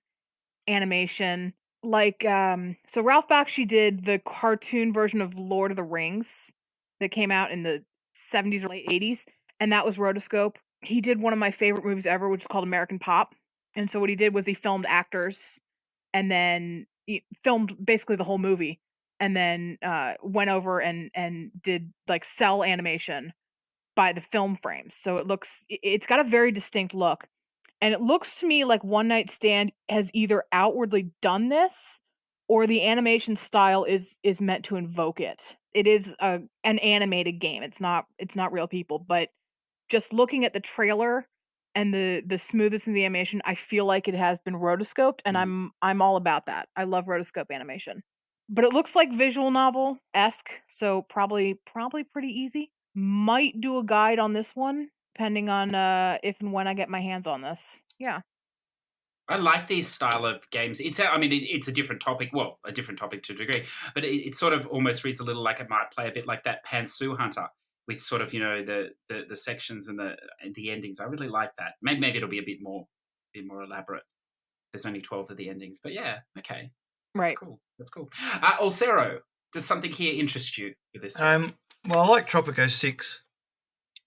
animation. Like so Ralph Bakshi did the cartoon version of Lord of the Rings that came out in the 70s or late 80s. and that was rotoscope. He did one of my favorite movies ever, which is called American Pop. And so what he did was he filmed actors and then he filmed basically the whole movie and then went over and did like cell animation by the film frames. So it's got a very distinct look. And it looks to me like One Night Stand has either outwardly done this or the animation style is meant to invoke it. It is an animated game. It's not real people, but just looking at the trailer and the smoothness in the animation, I feel like it has been rotoscoped, and I'm all about that. I love rotoscope animation. But it looks like visual novel-esque, so probably pretty easy. Might do a guide on this one, depending on if and when I get my hands on this. Yeah. I like these style of games. It's a different topic. Well, a different topic to a degree, but it sort of almost reads a little like it might play a bit like that Pantsu Hunter with sort of the sections and the endings. I really like that. Maybe it'll be a bit more elaborate. There's only 12 of the endings, but yeah, okay, Right. That's cool. Olsero, does something here interest you for this? Well, I like Tropico 6,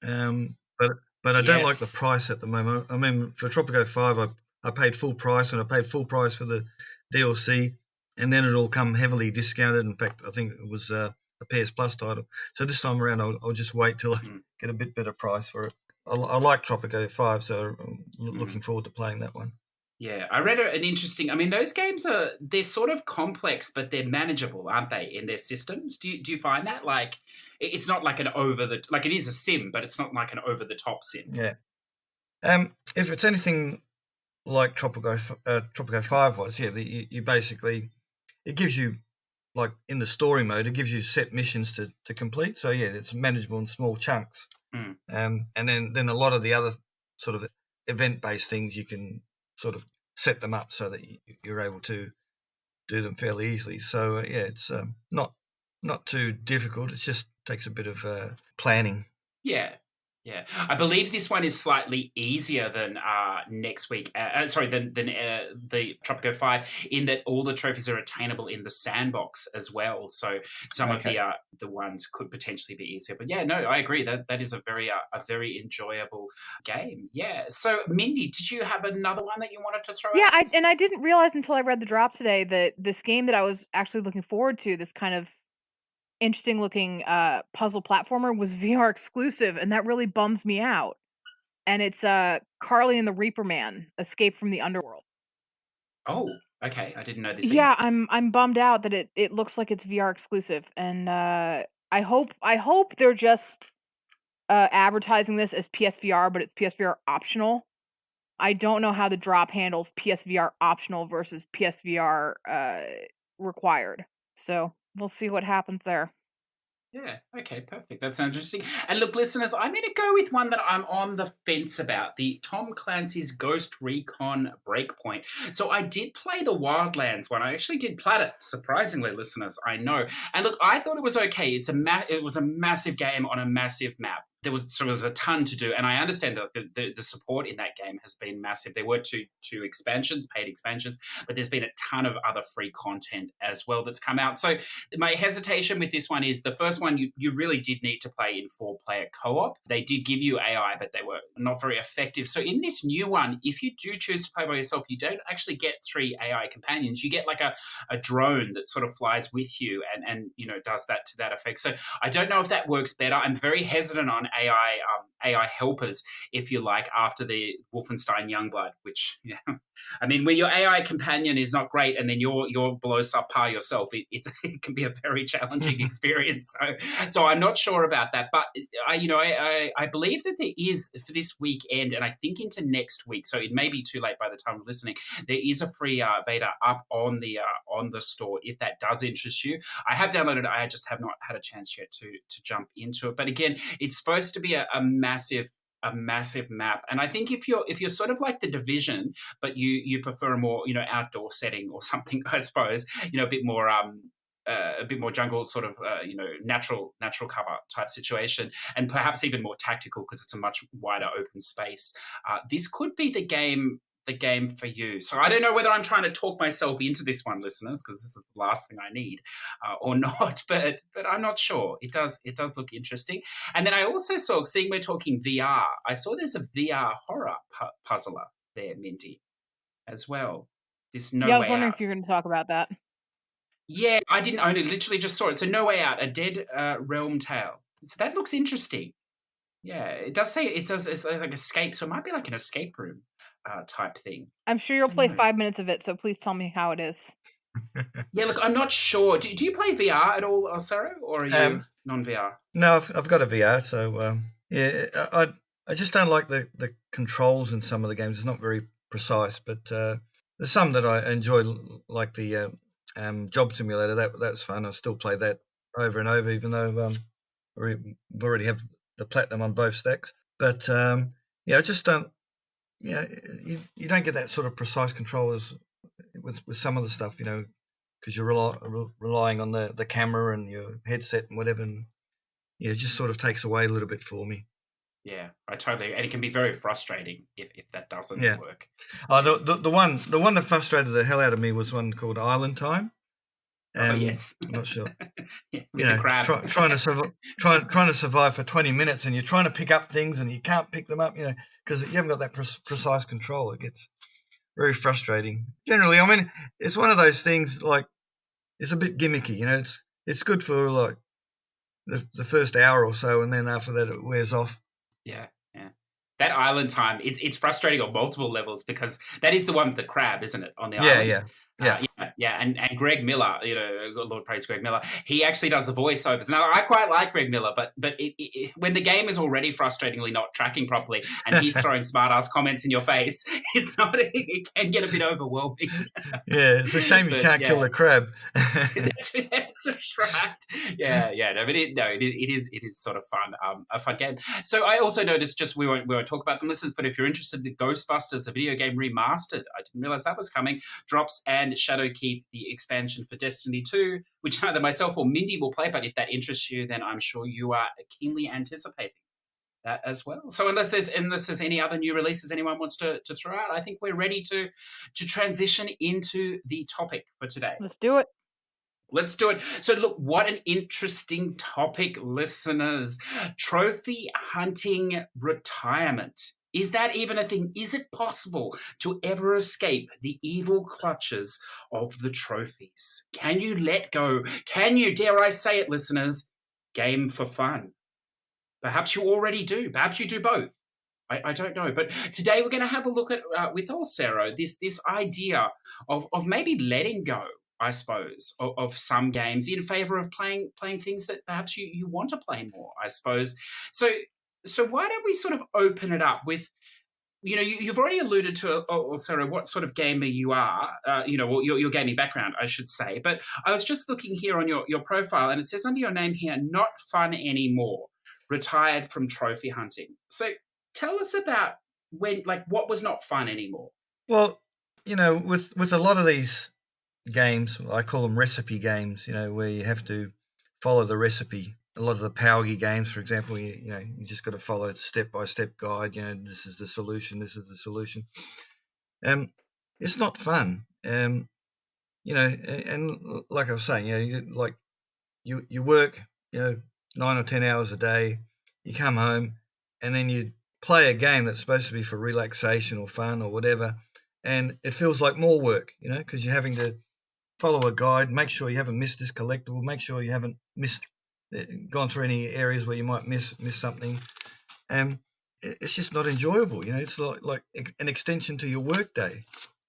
but I don't like the price at the moment. I mean, for Tropico 5, I paid full price, and I paid full price for the DLC, and then it all come heavily discounted. In fact, I think it was a PS Plus title. So this time around, I'll just wait till I get a bit better price for it. I like Tropico 5, so I'm looking forward to playing that one. Yeah, I read an interesting. I mean, those games they're sort of complex, but they're manageable, aren't they? In their systems, do you find that like it's not like it is a sim, but it's not like an over the top sim. Yeah. If it's anything like Tropico 5 was, yeah, you basically, it gives you, like in the story mode, it gives you set missions to complete. So yeah, it's manageable in small chunks. And then a lot of the other sort of event-based things, you can sort of set them up so that you're able to do them fairly easily. So yeah, it's not too difficult. It just takes a bit of planning. Yeah. Yeah, I believe this one is slightly easier than next week. Than the Tropico 5, in that all the trophies are attainable in the sandbox as well. So some of the ones could potentially be easier. But yeah, no, I agree that is a very enjoyable game. Yeah. So Mindi, did you have another one that you wanted to throw out? Yeah, I didn't realize until I read the drop today that this game that I was actually looking forward to, this kind of interesting looking puzzle platformer, was VR exclusive, and that really bums me out. And it's Carly and the Reaper Man: Escape from the Underworld. Oh, okay. I didn't know this. Yeah, I'm bummed out that it looks like it's VR exclusive, and I hope they're just advertising this as PSVR, but it's PSVR optional. I don't know how the drop handles PSVR optional versus PSVR required. So we'll see what happens there. Yeah, okay, perfect. That sounds interesting. And look, listeners, I'm going to go with one that I'm on the fence about, the Tom Clancy's Ghost Recon Breakpoint. So I did play the Wildlands one. I actually did plat it, surprisingly, listeners, I know. And look, I thought it was okay. It was a massive game on a massive map. There was sort of a ton to do, and I understand that the support in that game has been massive. There were two expansions, paid expansions, but there's been a ton of other free content as well that's come out. So my hesitation with this one is the first one you really did need to play in 4-player co-op. They did give you AI, but they were not very effective. So in this new one, if you do choose to play by yourself, you don't actually get 3 AI companions. You get like a drone that sort of flies with you and does that to that effect. So I don't know if that works better. I'm very hesitant on AI helpers, if you like, after the Wolfenstein Youngblood, which, yeah, I mean, when your AI companion is not great and then you're below subpar yourself, it can be a very challenging experience. So I'm not sure about that, but I believe that there is, for this weekend, and I think into next week, so it may be too late by the time we're listening, there is a free beta up on the store if that does interest you. I have downloaded it. I just have not had a chance yet to jump into it. But again, it's supposed to be a massive map, and I think if you're sort of like The Division, but you prefer a more outdoor setting or something, I suppose, a bit more jungle sort of natural cover type situation, and perhaps even more tactical because it's a much wider open space. This could be the game the game for you. So I don't know whether I'm trying to talk myself into this one, listeners, because this is the last thing I need, or not. But I'm not sure. It does look interesting. And then I also saw, seeing we're talking VR, I saw there's a VR horror puzzler there, Mindy, as well. This No Yeah, I was Way wondering Out. if you're going to talk about that. Yeah, I didn't own it. Literally just saw it. So No Way Out, a Dead Realm Tale. So that looks interesting. Yeah, it does say it's like escape, so it might be like an escape room type thing. I'm sure you'll play know. 5 minutes of it, so please tell me how it is. Yeah, look, I'm not sure. Do you play VR at all, Olsero, or are you non-VR? No, I've got a VR, so yeah, I just don't like the controls in some of the games. It's not very precise, but there's some that I enjoy, like the Job Simulator. That's fun. I still play that over and over, even though we already have the platinum on both stacks. But yeah, I just don't. Yeah, you don't get that sort of precise control as with some of the stuff, because you're relying on the camera and your headset and whatever. And yeah, it just sort of takes away a little bit for me. Yeah, I totally, and it can be very frustrating if that doesn't work. Oh, the one that frustrated the hell out of me was one called Island Time. Oh yes, I'm not sure. Yeah, with the crab. trying to survive for 20 minutes, and you're trying to pick up things and you can't pick them up, because you haven't got that precise control. It gets very frustrating. Generally, I mean, it's one of those things, like, it's a bit gimmicky, it's good for like the first hour or so, and then after that it wears off. Yeah. That Island Time, it's frustrating on multiple levels, because that is the one with the crab, isn't it? On the island. Yeah. And Greg Miller, Lord praise Greg Miller, he actually does the voiceovers. Now, I quite like Greg Miller, but when the game is already frustratingly not tracking properly and he's throwing smart-ass comments in your face, it can get a bit overwhelming. Yeah, it's a shame you can't kill the crab. That's right. Yeah. No, but it is sort of fun, a fun game. So I also noticed, just we won't talk about them, listeners, but if you're interested in Ghostbusters, the video game remastered, I didn't realize that was coming, drops, and Shadowkeep, the expansion for Destiny 2, which either myself or Mindy will play, but if that interests you, then I'm sure you are keenly anticipating that as well. So unless there's any other new releases anyone wants to throw out, I think we're ready to transition into the topic for today. Let's do it. Let's do it. So look, what an interesting topic, listeners. Trophy hunting retirement. Is that even a thing? Is it possible to ever escape the evil clutches of the trophies? Can you let go? Can you, dare I say it, listeners, game for fun? Perhaps you already do. Perhaps you do both. I don't know. But today we're going to have a look at, with Olsero, this idea of maybe letting go, I suppose, of some games in favor of playing things that perhaps you want to play more, I suppose. So why don't we sort of open it up with, you've already alluded to, Olsero, what sort of gamer you are, your gaming background, I should say. But I was just looking here on your profile, and it says under your name here, not fun anymore, retired from trophy hunting. So tell us about what was not fun anymore. Well, with a lot of these games, I call them recipe games, where you have to follow the recipe. A lot of the Powergy games, for example, you just got to follow the step-by-step guide. This is the solution. This is the solution. It's not fun. And like I was saying, you work, 9 or 10 hours a day. You come home, and then you play a game that's supposed to be for relaxation or fun or whatever, and it feels like more work, because you're having to follow a guide, make sure you haven't missed this collectible, make sure you haven't gone through any areas where you might miss something. It's just not enjoyable. It's like an extension to your work day.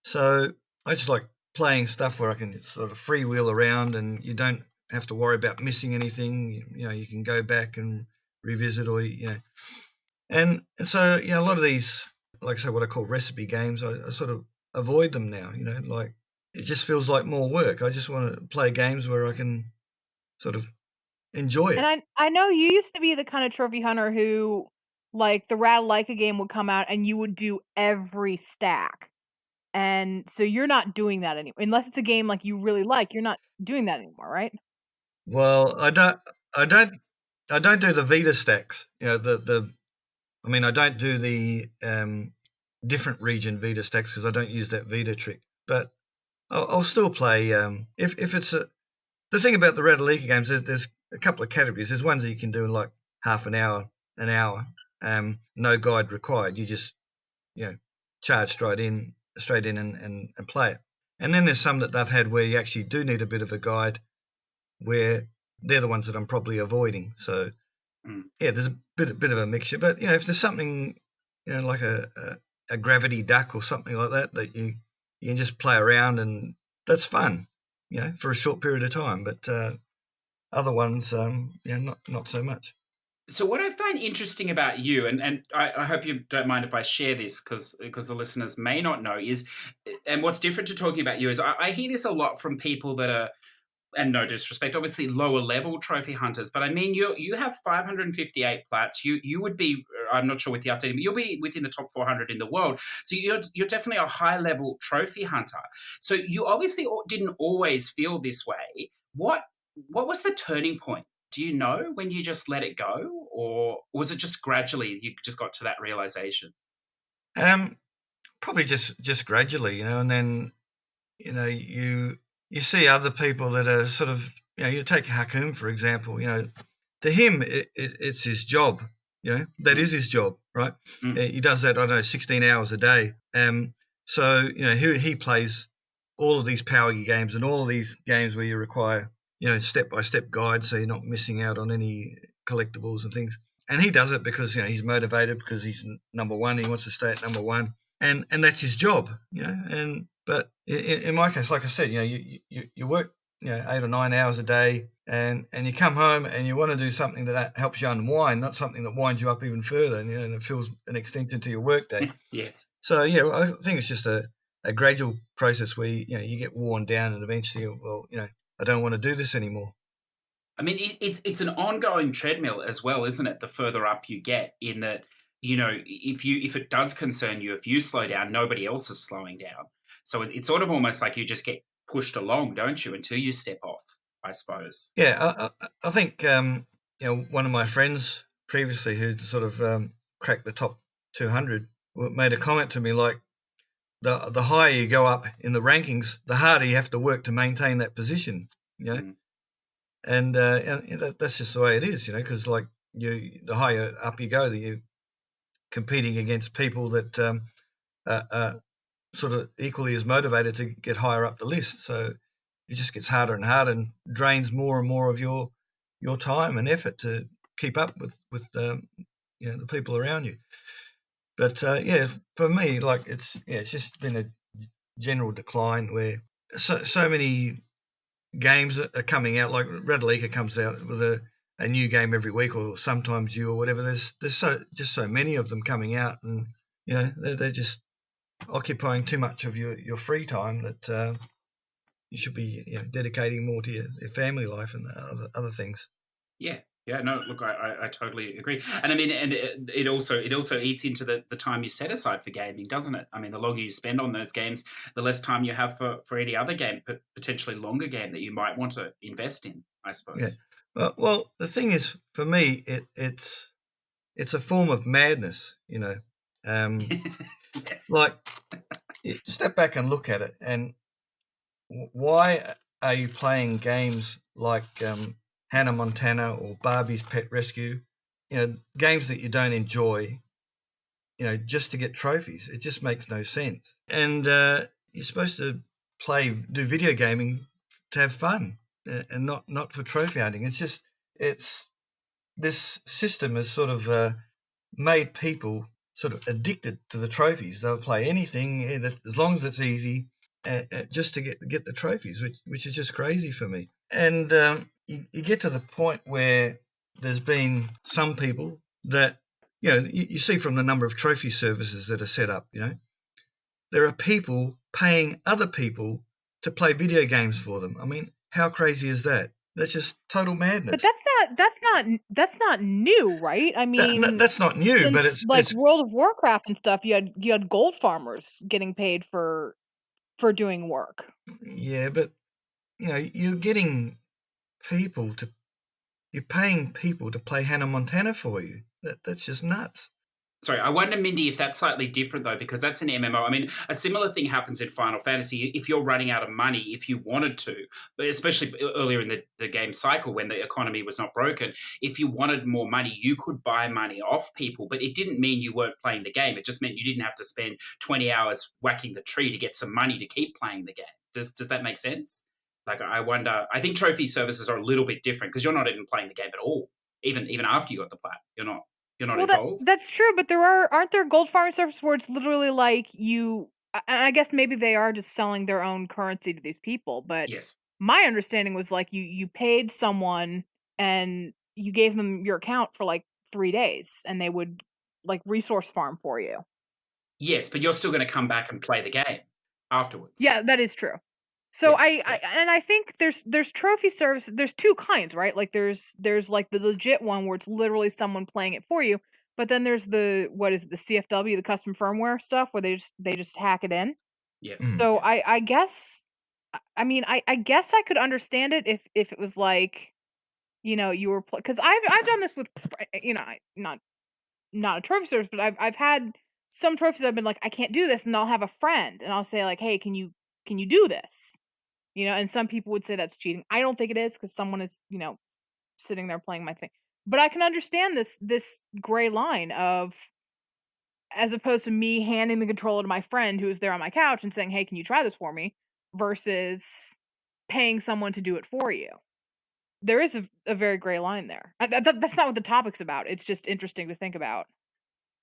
So I just like playing stuff where I can sort of freewheel around, and you don't have to worry about missing anything. You can go back and revisit, or and so a lot of these, like I say, what I call recipe games, I sort of avoid them now. Like, it just feels like more work. I just want to play games where I can sort of enjoy it. And I know you used to be the kind of trophy hunter who, like, the Ratalaika game would come out and you would do every stack. And so you're not doing that anymore. Unless it's a game like you really like, you're not doing that anymore, right? Well, I don't do the Vita stacks. I don't do the different region Vita stacks because I don't use that Vita trick. But I'll still play if it's the thing about the Radalika games. There's a couple of categories. There's ones that you can do in like half an hour, no guide required. You just charge straight in and play it. And then there's some that they've had where you actually do need a bit of a guide, where they're the ones that I'm probably avoiding. So there's a bit of a mixture. But if there's something like a gravity duck or something like that you can just play around, and that's fun, for a short period of time. But other ones, not so much. So what I find interesting about you, and I hope you don't mind if I share this because the listeners may not know, is, and what's different to talking about you is I hear this a lot from people that are, and no disrespect, obviously lower level trophy hunters, but I mean you have 558 plats. You would be, I'm not sure with the update, but you'll be within the top 400 in the world. So you're definitely a high level trophy hunter. So you obviously didn't always feel this way. What was the turning point? Do you know when you just let it go, or was it just gradually you just got to that realization? Probably just gradually, and then you see other people that are sort of, you take Hakoom for example. To him it's his job. That is his job, right? He does that, I don't know, 16 hours a day. So he plays all of these power games and all of these games where you require step-by-step guides, so you're not missing out on any collectibles and things. And he does it because he's motivated, because he's number one. He wants to stay at number one, and that's his job. But in my case, like I said, you work 8 or 9 hours a day, and you come home and you want to do something that helps you unwind, not something that winds you up even further, and it feels an extension to your workday. Yes. So I think it's just a gradual process where you get worn down, and eventually, I don't want to do this anymore. I mean, it's an ongoing treadmill as well, isn't it? The further up you get, in that, if it does concern you, if you slow down, nobody else is slowing down. So it's sort of almost like you just get pushed along, don't you, until you step off, I suppose. Yeah, I think one of my friends previously who sort of cracked the top 200 made a comment to me like, the higher you go up in the rankings, the harder you have to work to maintain that position. And that's just the way it is, because like the higher up you go, you're competing against people that are sort of equally as motivated to get higher up the list. So it just gets harder and harder, and drains more and more of your time and effort to keep up with the people around you. But for me, like it's just been a general decline where so many games are coming out. Like Radalika comes out with a new game every week, or sometimes or whatever. There's so many of them coming out, and they're just occupying too much of your free time that you should be dedicating more to your family life and other things. Yeah, no, look, I totally agree. And I mean, and it also eats into the time you set aside for gaming, doesn't it? I mean, the longer you spend on those games, the less time you have for any other game, but potentially longer game that you might want to invest in, I suppose. Yeah. Well, the thing is, for me, it's a form of madness, Yes. Like, step back and look at it, and why are you playing games like Hannah Montana or Barbie's Pet Rescue, games that you don't enjoy, just to get trophies? It just makes no sense. And you're supposed to do video gaming to have fun, and not for trophy hunting. It's this system has sort of made people sort of addicted to the trophies. They'll play anything as long as it's easy, just to get the trophies, which is just crazy for me. And you get to the point where there's been some people that, you see from the number of trophy services that are set up, there are people paying other people to play video games for them. I mean, how crazy is that? That's just total madness. But that's not new, right? I mean, that's not new, since, but it's like it's, World of Warcraft and stuff. You had gold farmers getting paid for doing work. Yeah, but you're paying people to play Hannah Montana for you. That's just nuts. Sorry, I wonder, Mindy, if that's slightly different, though, because that's an MMO. I mean, a similar thing happens in Final Fantasy. If you're running out of money, if you wanted to, but especially earlier in the game cycle when the economy was not broken, if you wanted more money, you could buy money off people, but it didn't mean you weren't playing the game. It just meant you didn't have to spend 20 hours whacking the tree to get some money to keep playing the game. Does that make sense? Like, I wonder, I think trophy services are a little bit different because you're not even playing the game at all. Even after you got the plat, you're not Well, involved. that's true, but aren't there gold farming services where it's literally like you? I guess maybe they are just selling their own currency to these people, but Yes. my understanding was like you paid someone and you gave them your account for like 3 days, and they would like resource farm for you. Yes, but you're still gonna come back and play the game afterwards. Yeah, that is true. So Yeah, yeah. I think there's trophy service. There's two kinds, right? Like there's like the legit one where it's literally someone playing it for you, but then there's the what is it, the CFW, the custom firmware stuff where they just hack it in. Yes. Mm. So Yeah. I guess I mean I guess I could understand it if it was like you were because I've done this with not a trophy service, but I've had some trophies I've been like I can't do this, and I'll have a friend and I'll say like, hey, can you do this? And some people would say that's cheating. I don't think it is because someone is, sitting there playing my thing. But I can understand this gray line of as opposed to me handing the controller to my friend who's there on my couch and saying, "Hey, can you try this for me?" versus paying someone to do it for you. There is a very gray line there. That's not what the topic's about. It's just interesting to think about.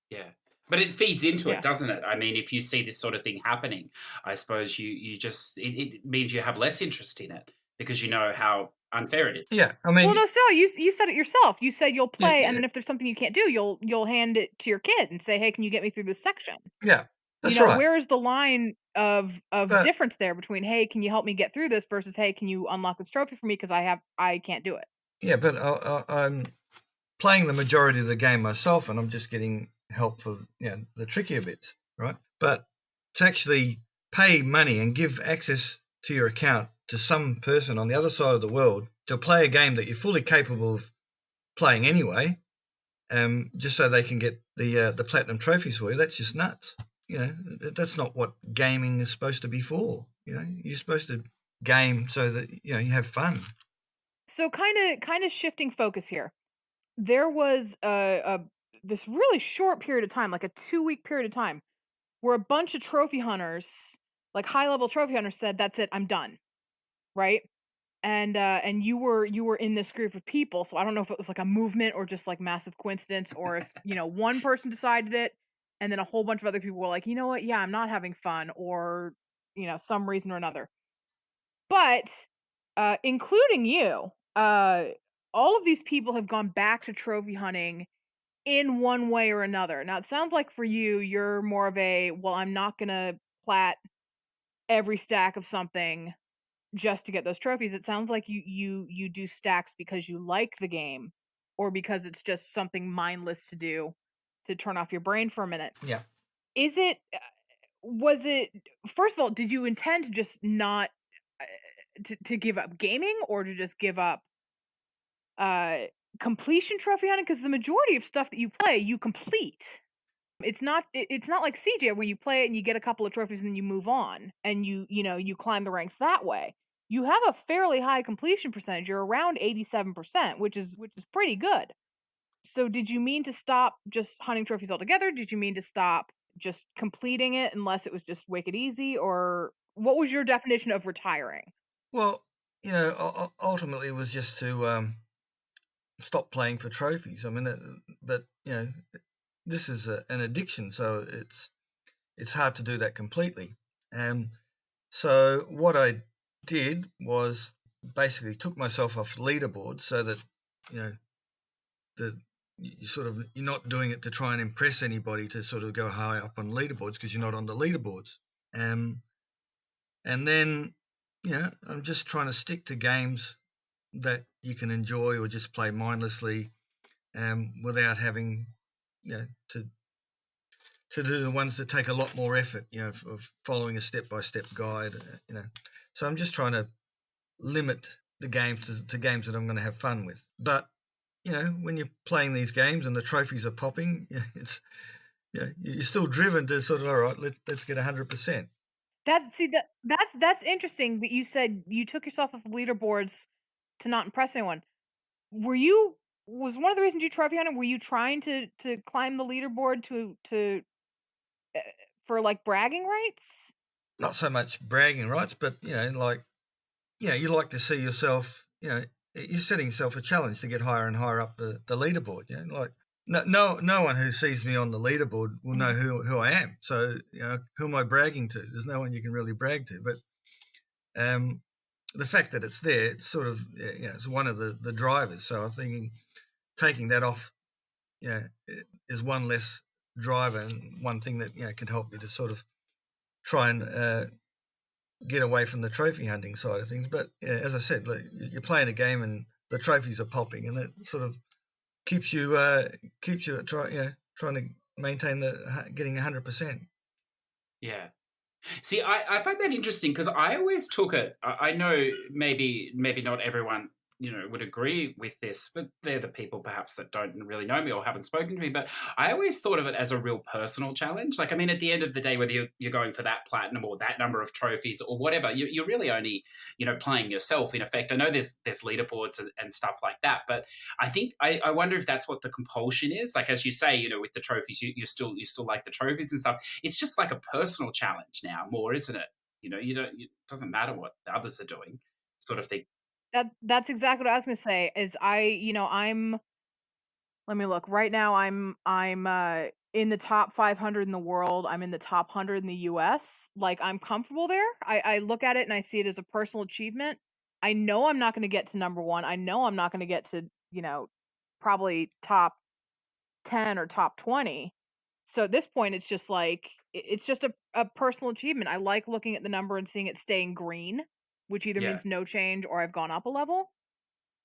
Yeah. But it feeds into it, Yeah. doesn't it? I mean, if you see this sort of thing happening, I suppose you just it means you have less interest in it because you know how unfair it is. Yeah, I Well, mean, no, so you said it yourself. You said you'll yeah, play, and yeah, then if there's something you can't do, you'll hand it to your kid and say, "Hey, can you get me through this section?" yeah, that's right. Where is the line of But difference there between, "Hey, can you help me get through this?" versus, "Hey, can you unlock this trophy for me because I can't do it." yeah, but I'm playing the majority of the game myself, and I'm just getting help for the trickier bits, right? But to actually pay money and give access to your account to some person on the other side of the world to play a game that you're fully capable of playing anyway, just so they can get the platinum trophies for you, that's just nuts. That's not what gaming is supposed to be for. You're supposed to game so that you have fun. So kind of shifting focus here. There was this really short period of time, like a 2-week period of time, where a bunch of trophy hunters, like high-level trophy hunters said, "That's it, I'm done." Right? And you were in this group of people, so I don't know if it was like a movement or just like massive coincidence, or if one person decided it, and then a whole bunch of other people were like, you know what, yeah, I'm not having fun, or some reason or another. But including you, all of these people have gone back to trophy hunting in one way or another. Now it sounds like for you, you're more of a, well, I'm not gonna plat every stack of something just to get those trophies. It sounds like you do stacks because you like the game or because it's just something mindless to do to turn off your brain for a minute. Yeah. Is it was it first of all, did you intend to just not uh, to give up gaming or to just give up uh completion trophy hunting because the majority of stuff that you play you complete. It's not like CJ where you play it and you get a couple of trophies and then you move on and you climb the ranks that way. You have a fairly high completion percentage. You're around 87%, which is pretty good. So did you mean to stop just hunting trophies altogether? Did you mean to stop just completing it unless it was just wicked easy, or what was your definition of retiring? Well, ultimately it was just to stop playing for trophies. I mean, but this is an addiction, so it's hard to do that completely. So what I did was basically took myself off leaderboard so that that you're not doing it to try and impress anybody to sort of go high up on leaderboards because you're not on the leaderboards. And then I'm just trying to stick to games that you can enjoy or just play mindlessly, without having to do the ones that take a lot more effort, of following a step-by-step guide, So I'm just trying to limit the games to games that I'm going to have fun with. But when you're playing these games and the trophies are popping, you're still driven to sort of, all right, let's get 100%. That's interesting that you said you took yourself off of leaderboards to not impress anyone. Was one of the reasons you trophy hunted? Were you trying to climb the leaderboard to uh, for like bragging rights? Not so much bragging rights, but like you like to see yourself. You're setting yourself a challenge to get higher and higher up the leaderboard. Like no one who sees me on the leaderboard will know who I am. So who am I bragging to? There's no one you can really brag to. But the fact that it's there, it's sort of it's one of the drivers. So I'm thinking taking that off, is one less driver and one thing that can help you to sort of try and get away from the trophy hunting side of things. But as I said, like, you're playing a game and the trophies are popping, and it sort of keeps you trying to maintain the getting 100%. Yeah. See, I find that interesting because I always took it. I know maybe not everyone would agree with this, but they're the people perhaps that don't really know me or haven't spoken to me. But I always thought of it as a real personal challenge. Like, I mean, at the end of the day, whether you're going for that platinum or that number of trophies or whatever, you're really only playing yourself in effect. I know there's leaderboards and stuff like that, but I think I wonder if that's what the compulsion is. Like, as you say, with the trophies, you still like the trophies and stuff. It's just like a personal challenge now, more, isn't it? It doesn't matter what the others are doing, sort of thing. That's exactly what I was gonna say. I'm. Let me look. Right now, I'm in the top 500 in the world. I'm in the top 100 in the U.S. Like, I'm comfortable there. I look at it and I see it as a personal achievement. I know I'm not going to get to number one. I know I'm not going to get to probably top 10 or top 20. So at this point, it's just like it's just a personal achievement. I like looking at the number and seeing it staying green, which either Yeah, means no change or I've gone up a level.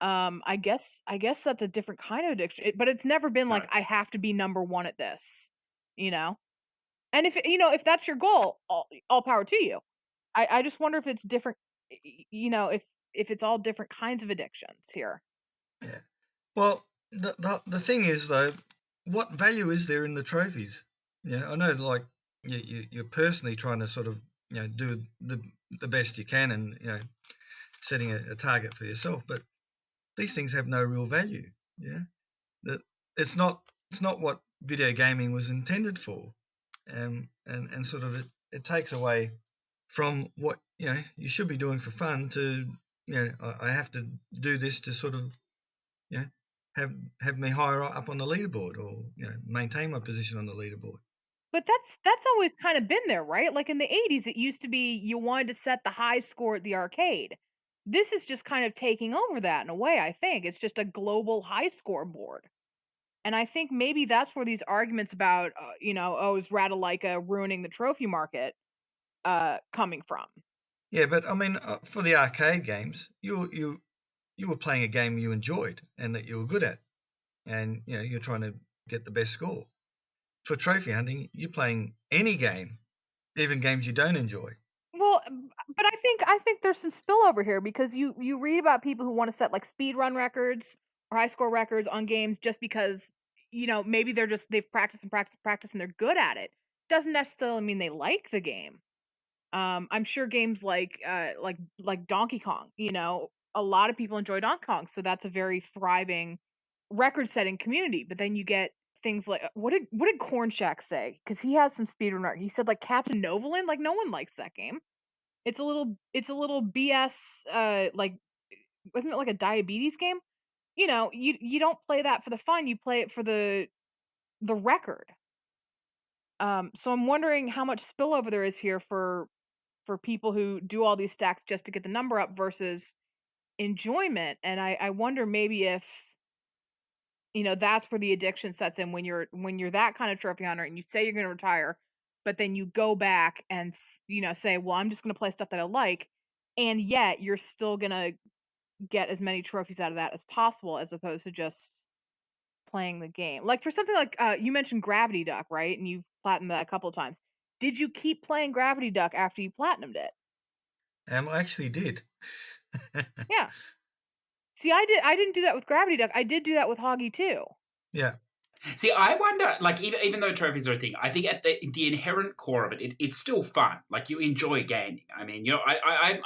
I guess that's a different kind of addiction, but it's never been like no, I have to be number 1 at this, you know? And if that's your goal, all power to you. I just wonder if it's different, if it's all different kinds of addictions here. Yeah. Well, the thing is though, what value is there in the trophies? I know, like, you're personally trying to sort of do the best you can, and setting a target for yourself, but these things have no real value. That it's not what video gaming was intended for, and sort of it takes away from what you should be doing for fun. To I have to do this to sort of you know have me higher up on the leaderboard, or maintain my position on the leaderboard. But that's always kind of been there, right? Like in the 80s, it used to be you wanted to set the high score at the arcade. This is just kind of taking over that in a way, I think. It's just a global high score board. And I think maybe that's where these arguments about, oh, is Ratalaika ruining the trophy market coming from? Yeah, but I mean, for the arcade games, you were playing a game you enjoyed and that you were good at, and you're trying to get the best score. For trophy hunting, you're playing any game, even games you don't enjoy. Well, but I think there's some spillover here because you read about people who want to set like speed run records or high score records on games just because maybe they've practiced and practiced and practiced and they're good at it. Doesn't necessarily mean they like the game. I'm sure games like Donkey Kong, a lot of people enjoy Donkey Kong, so that's a very thriving record-setting community. But then you get things like what did Corn Shack say? Because he has some speedrun record. He said like Captain Novolin, like no one likes that game. It's a little BS. Like wasn't it like a diabetes game? You don't play that for the fun. You play it for the record. So I'm wondering how much spillover there is here for people who do all these stacks just to get the number up versus enjoyment. And I wonder maybe if that's where the addiction sets in when you're that kind of trophy hunter and you say you're going to retire, but then you go back and say, well, I'm just going to play stuff that I like, and yet you're still going to get as many trophies out of that as possible as opposed to just playing the game. Like for something like you mentioned Gravity Duck, right? And you've platinumed that a couple of times. Did you keep playing Gravity Duck after you platinumed it? I actually did. Yeah. See, I didn't do that with Gravity Duck. I did do that with Hoggy too. Yeah. See, I wonder, like, even though trophies are a thing, I think at the inherent core of it, it's still fun. Like, you enjoy gaming. I mean,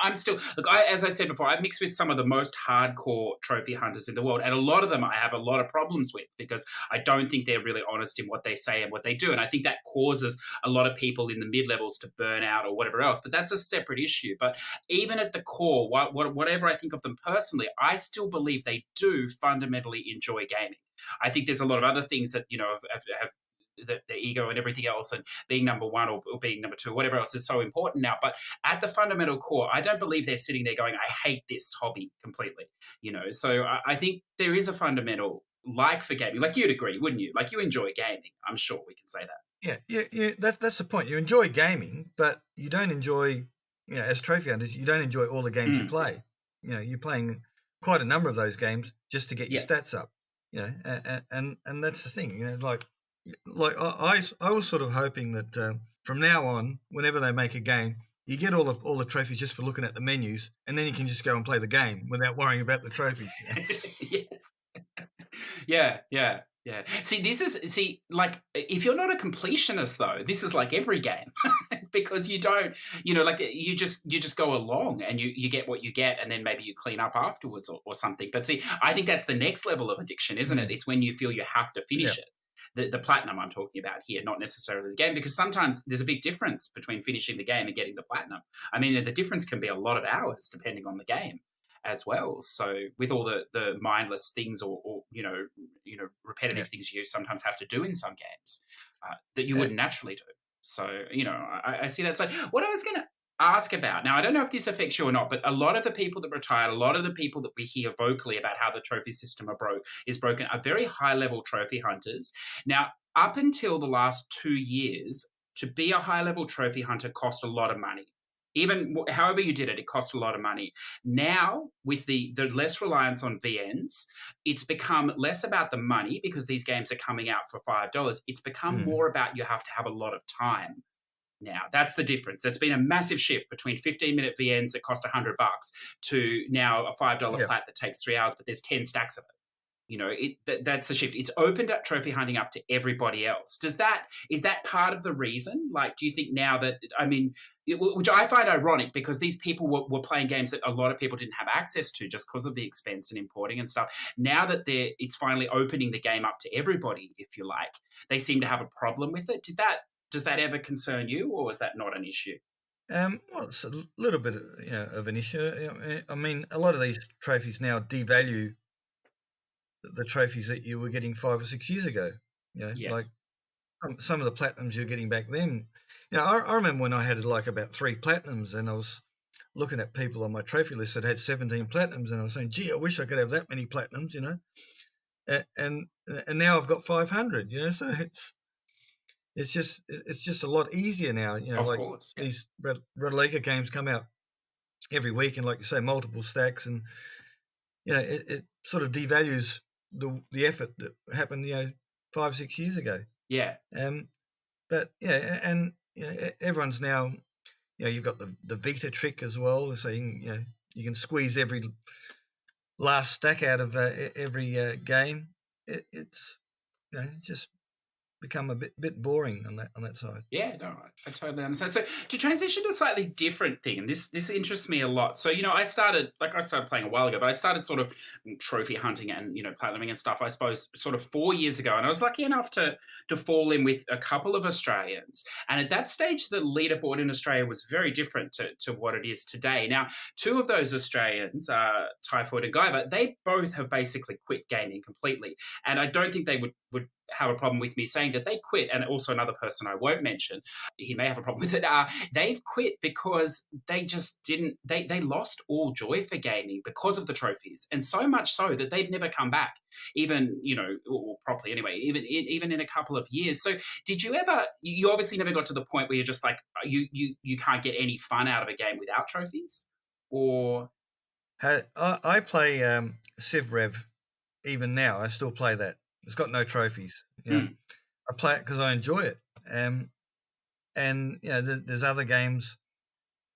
I'm still, look, as I said before, I've mixed with some of the most hardcore trophy hunters in the world, and a lot of them I have a lot of problems with because I don't think they're really honest in what they say and what they do, and I think that causes a lot of people in the mid levels to burn out or whatever else. But that's a separate issue. But even at the core, whatever I think of them personally, I still believe they do fundamentally enjoy gaming. I think there's a lot of other things that, have the ego and everything else, and being number one or being number two, whatever else is so important now. But at the fundamental core, I don't believe they're sitting there going, I hate this hobby completely. So I think there is a fundamental like for gaming. Like, you'd agree, wouldn't you? Like, you enjoy gaming. I'm sure we can say that. Yeah. That's the point. You enjoy gaming, but you don't enjoy, as trophy hunters, you don't enjoy all the games you play. You're playing quite a number of those games just to get your stats up. And that's the thing. Like I was sort of hoping that from now on, whenever they make a game, you get all the trophies just for looking at the menus, and then you can just go and play the game without worrying about the trophies. Yes. Yeah. See, like, if you're not a completionist though, this is like every game because you don't, like, you just go along and you get what you get, and then maybe you clean up afterwards or something. But see, I think that's the next level of addiction, isn't it? It's when you feel you have to finish it. The platinum I'm talking about here, not necessarily the game, because sometimes there's a big difference between finishing the game and getting the platinum. I mean, the difference can be a lot of hours depending on the game as well. So with all the mindless things or repetitive things you sometimes have to do in some games that you wouldn't naturally do. So, I see that. So what I was going to ask about, now I don't know if this affects you or not, but a lot of the people that retired, a lot of the people that we hear vocally about how the trophy system is broken are very high level trophy hunters. Now, up until the last 2 years, to be a high level trophy hunter cost a lot of money. Even however you did it, it cost a lot of money. Now, with the less reliance on VNs, it's become less about the money because these games are coming out for $5. It's become more about you have to have a lot of time. Now, that's the difference. There's been a massive shift between 15-minute VNs that cost $100 to now a $5 plat that takes 3 hours, but there's 10 stacks of it. That's the shift. It's opened up trophy hunting up to everybody else. Is that part of the reason? Like, do you think now that, I mean, which I find ironic because these people were playing games that a lot of people didn't have access to just because of the expense and importing and stuff. Now that it's finally opening the game up to everybody, if you like, they seem to have a problem with it. Does that ever concern you, or is that not an issue? Well, it's a little bit of an issue. I mean, a lot of these trophies now devalue the trophies that you were getting 5 or 6 years ago. Like some of the platinums you're getting back then. I remember when I had like about 3 platinums, and I was looking at people on my trophy list that had 17 platinums, and I was saying, gee, I wish I could have that many platinums, and now I've got 500, so it's just a lot easier now, Of course, these Redolika games come out every week, and like you say, multiple stacks, and it sort of devalues the effort that happened 5 or 6 years ago. But and everyone's now you've got the Vita trick as well, so you can squeeze every last stack out of every game. It's just become a bit boring on that side. Yeah, no, I totally understand. So to transition to a slightly different thing, and this interests me a lot. So, I started playing a while ago, but I started sort of trophy hunting and, platinuming and stuff, I suppose, sort of 4 years ago. And I was lucky enough to fall in with a couple of Australians. And at that stage, the leaderboard in Australia was very different to what it is today. Now, 2 of those Australians, Typhoid and Guyver, they both have basically quit gaming completely. And I don't think they would have a problem with me saying that they quit. And also another person I won't mention, he may have a problem with it. They've quit because they just didn't, they lost all joy for gaming because of the trophies. And so much so that they've never come back, even, or properly anyway, even in a couple of years. So did you ever, you obviously never got to the point where you're just like, you can't get any fun out of a game without trophies? Or? I play Civ Rev even now. I still play that. It's got no trophies. I play it because I enjoy it. And there's other games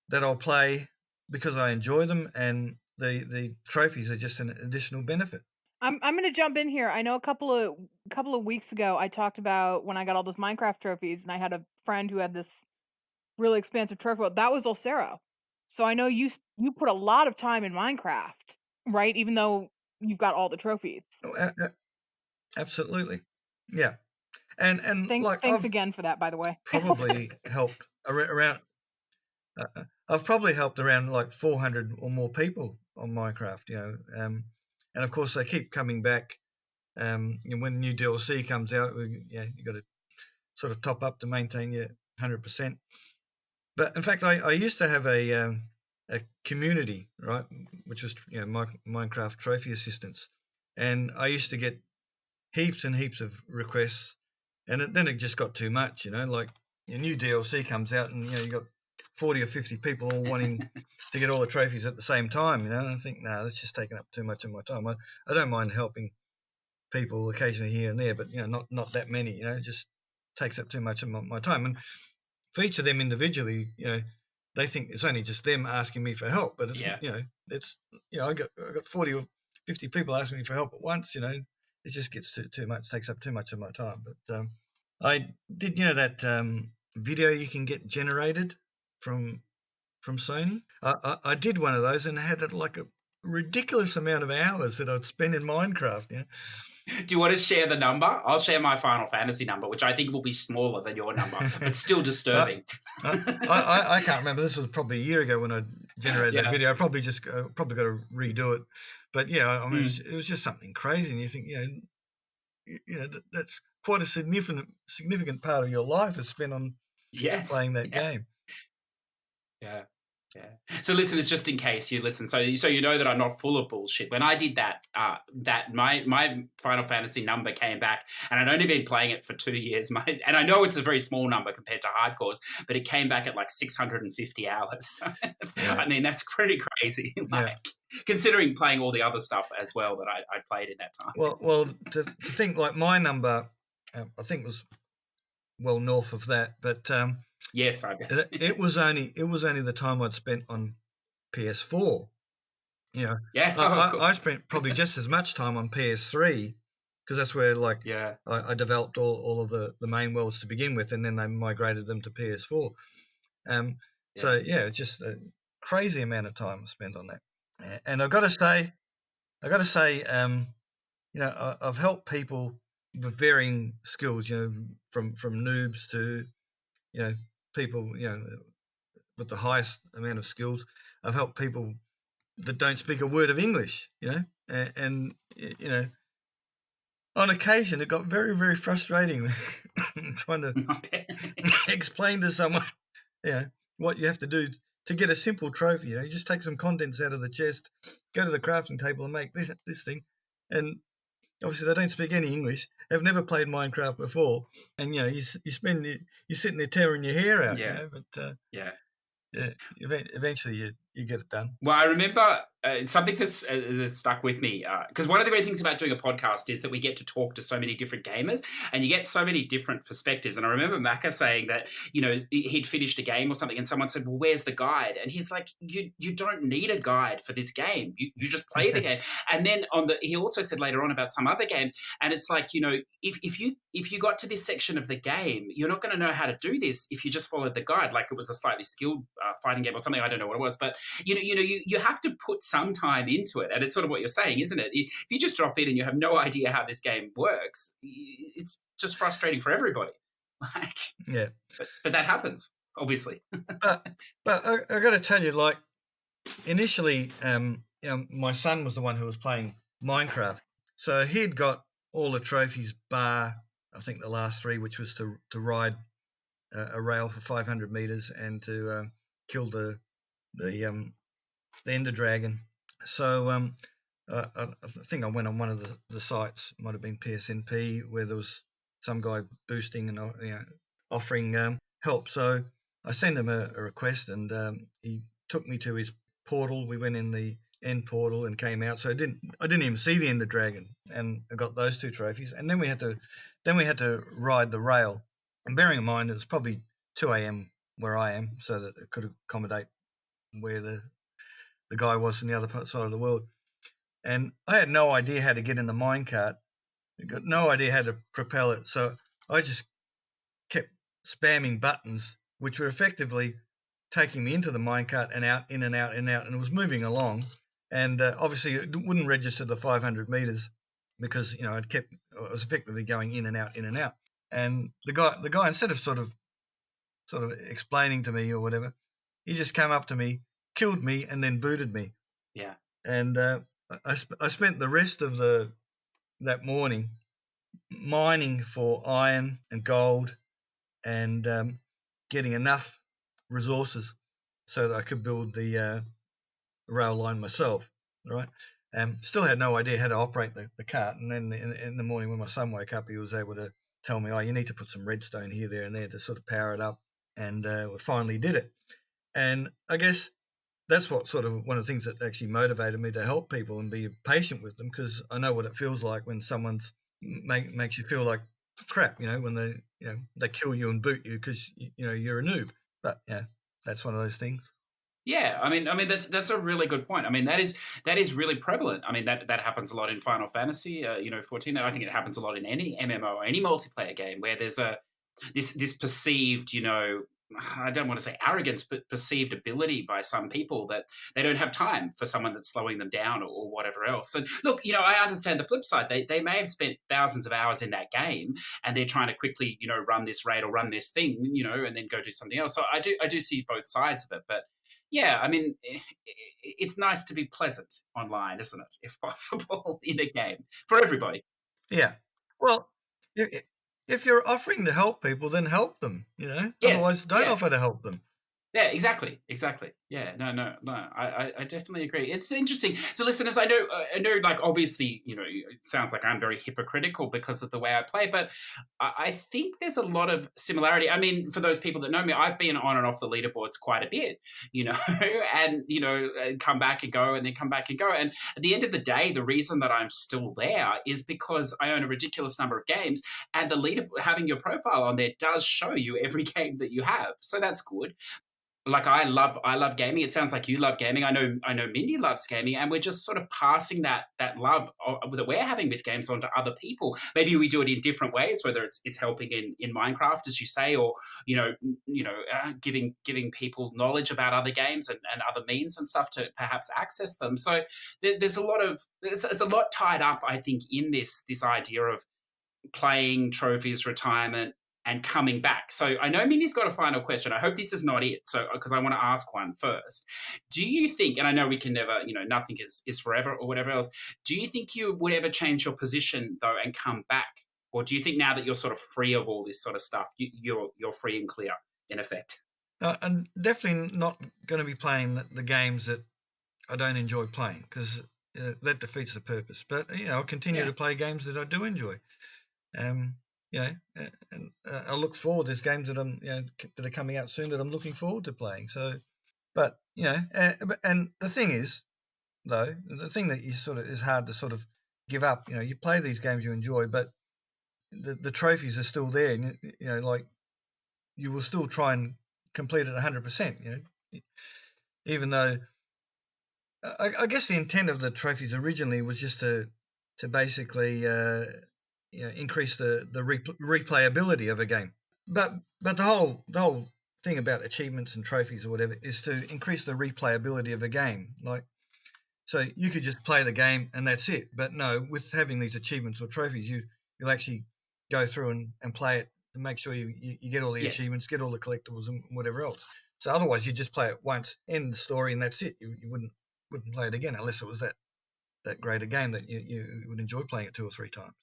that I'll play because I enjoy them, and the trophies are just an additional benefit. I'm going to jump in here. I know a couple of weeks ago I talked about when I got all those Minecraft trophies, and I had a friend who had this really expansive trophy. Well, that was Olsero. So I know you put a lot of time in Minecraft, right? Even though you've got all the trophies. Oh, absolutely, yeah. And like Thanks I've again for that, by the way. probably helped around. I've probably helped around like 400 or more people on Minecraft, and of course they keep coming back. When new DLC comes out, you got to sort of top up to maintain your 100%. But in fact, I used to have a community, right, which was Minecraft trophy assistance, and I used to get heaps and heaps of requests, and then it just got too much, like a new DLC comes out, and you got 40 or 50 people all wanting to get all the trophies at the same time, and I think, no, that's just taking up too much of my time. I don't mind helping people occasionally here and there, but not that many, it just takes up too much of my time. And for each of them individually, they think it's only just them asking me for help, but it's I got 40 or 50 people asking me for help at once. It just gets too much, takes up too much of my time. But I did that video you can get generated from Sony. I did one of those and had like a ridiculous amount of hours that I'd spend in Minecraft. Do you want to share the number? I'll share my Final Fantasy number, which I think will be smaller than your number, but still disturbing. I can't remember. This was probably a year ago when I generated that video. I probably got to redo it. But yeah, I mean, it was just something crazy, and you think, that's quite a significant part of your life is spent on playing that game. Yeah. Yeah. So listeners, just in case you listen, so you know that I'm not full of bullshit. When I did that, my Final Fantasy number came back, and I'd only been playing it for 2 years. And I know it's a very small number compared to hardcores, but it came back at like 650 hours. I mean, that's pretty crazy, considering playing all the other stuff as well that I played in that time. Well, to think like my number, I think was well north of that, but yes, I bet. it was only the time I'd spent on PS4. I spent probably just as much time on PS3 because that's where I developed all of the main worlds to begin with, and then they migrated them to PS4. So just a crazy amount of time spent on that. And I've got to say, I've helped people with varying skills, from noobs to people, with the highest amount of skills. I've helped people that don't speak a word of English, and on occasion it got very, very frustrating trying to explain to someone, what you have to do to get a simple trophy. You just take some contents out of the chest, go to the crafting table and make this thing, and obviously they don't speak any English. They've never played Minecraft before, and you're sitting there tearing your hair out. But eventually you get it done. Well, I remember something that's stuck with me, because one of the great things about doing a podcast is that we get to talk to so many different gamers, and you get so many different perspectives. And I remember Macca saying that, he'd finished a game or something, and someone said, well, where's the guide? And he's like, you don't need a guide for this game. You just play the game. And then he also said later on about some other game, and it's like, if you got to this section of the game, you're not going to know how to do this if you just followed the guide, like it was a slightly skilled fighting game or something. I don't know what it was, but you have to put some time into it, and it's sort of what you're saying, isn't it? If you just drop in and you have no idea how this game works, it's just frustrating for everybody. But that happens, obviously. but I got to tell you, initially, my son was the one who was playing Minecraft, so he'd got all the trophies bar, I think, the last 3, which was to ride a rail for 500 meters and to kill the Ender Dragon. So I think I went on one of the sites, might have been PSNP, where there was some guy boosting and offering help. So I sent him a request, and he took me to his portal. We went in the end portal and came out. So I didn't even see the Ender Dragon, and I got those 2 trophies. And then we had to ride the rail. And bearing in mind it was probably 2 a.m. where I am, so that it could accommodate where the guy was in the other side of the world. and I had no idea how to get in the minecart. I got no idea how to propel it, so I just kept spamming buttons, which were effectively taking me into the minecart and out, in and out, and out, and it was moving along. And obviously, it wouldn't register the 500 meters because I was effectively going in and out, in and out. And the guy, instead of sort of explaining to me or whatever, he just came up to me, killed me, and then booted me. Yeah. And I spent the rest of that morning mining for iron and gold and getting enough resources so that I could build the rail line myself, right? Still had no idea how to operate the cart. And then in the morning when my son woke up, he was able to tell me, you need to put some redstone here, there, and there to sort of power it up. And we finally did it. And I guess that's what sort of one of the things that actually motivated me to help people and be patient with them, because I know what it feels like when someone's makes you feel like crap, when they kill you and boot you because you're a noob. But that's one of those things. Yeah, I mean that's a really good point. I mean that is really prevalent. I mean that happens a lot in Final Fantasy, 14. And I think it happens a lot in any MMO or any multiplayer game where there's this perceived, I don't want to say arrogance, but perceived ability by some people that they don't have time for someone that's slowing them down or whatever else. And look, I understand the flip side. They may have spent thousands of hours in that game and they're trying to quickly, run this raid or run this thing, and then go do something else. So I do see both sides of it. But yeah, I mean, it's nice to be pleasant online, isn't it? If possible, in a game for everybody. Yeah. Well, if you're offering to help people, then help them. Yes, otherwise, don't offer to help them. Yeah, exactly. Yeah, no. I definitely agree. It's interesting. So, listeners, I know, like obviously, it sounds like I'm very hypocritical because of the way I play, but I think there's a lot of similarity. I mean, for those people that know me, I've been on and off the leaderboards quite a bit, and come back and go, and then come back and go. And at the end of the day, the reason that I'm still there is because I own a ridiculous number of games, and the leader having your profile on there does show you every game that you have. So that's good. Like I love gaming. It sounds like you love gaming. I know Mindi loves gaming, and we're just sort of passing that love that we're having with games on to other people. Maybe we do it in different ways, whether it's helping in Minecraft, as you say, or giving people knowledge about other games and other means and stuff to perhaps access them. So there's a lot of it's a lot tied up, I think, in this idea of playing, trophies, retirement, and coming back. So I know Mindy's got a final question. I hope this is not it. So because I want to ask one first. Do you think, and I know we can never, nothing is forever or whatever else. Do you think you would ever change your position though and come back? Or do you think now that you're sort of free of all this sort of stuff, you're free and clear in effect? I'm definitely not going to be playing the games that I don't enjoy playing, because that defeats the purpose. But I'll continue to play games that I do enjoy. And I look forward. There's games that that are coming out soon that I'm looking forward to playing. So, but and the thing is, though, the thing that is hard to sort of give up. You play these games you enjoy, but the trophies are still there. And, like you will still try and complete it 100%. Even though I guess the intent of the trophies originally was just to basically increase the replayability of a game. But the whole thing about achievements and trophies or whatever is to increase the replayability of a game. Like, so you could just play the game and that's it. But no, with having these achievements or trophies, you'll actually go through and play it to make sure you get all the achievements, get all the collectibles and whatever else. So otherwise you just play it once, end the story, and that's it. You wouldn't play it again unless it was that great a game that you would enjoy playing it 2 or 3 times.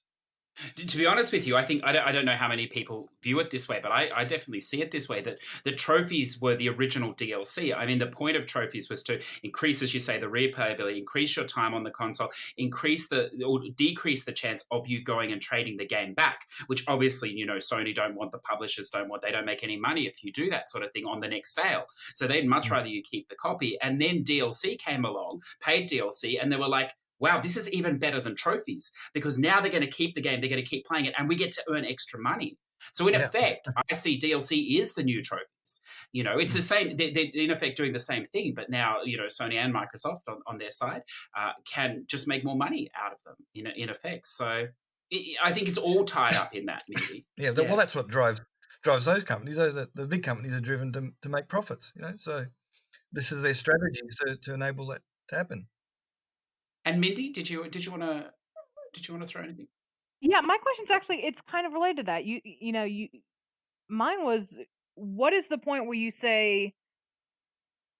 To be honest with you, I think I don't know how many people view it this way, but I definitely see it this way, that the trophies were the original DLC. I mean, the point of trophies was to increase, as you say, the replayability, increase your time on the console, or decrease the chance of you going and trading the game back, which obviously, Sony don't want, the publishers don't want, they don't make any money if you do that sort of thing on the next sale. So they'd much rather you keep the copy. And then DLC came along, paid DLC, and they were like, wow, this is even better than trophies, because now they're going to keep the game, they're going to keep playing it, and we get to earn extra money. So in Yeah. effect, I see DLC is the new trophies. It's the same. They're in effect doing the same thing, but now Sony and Microsoft on their side can just make more money out of them in effect. So I think it's all tied up in that, Mindy. Yeah, well, that's what drives those companies. The big companies are driven to make profits. So this is their strategy to enable that to happen. And Mindy, did you want to throw anything? Yeah, my question's actually it's kind of related to that. Mine was, what is the point where you say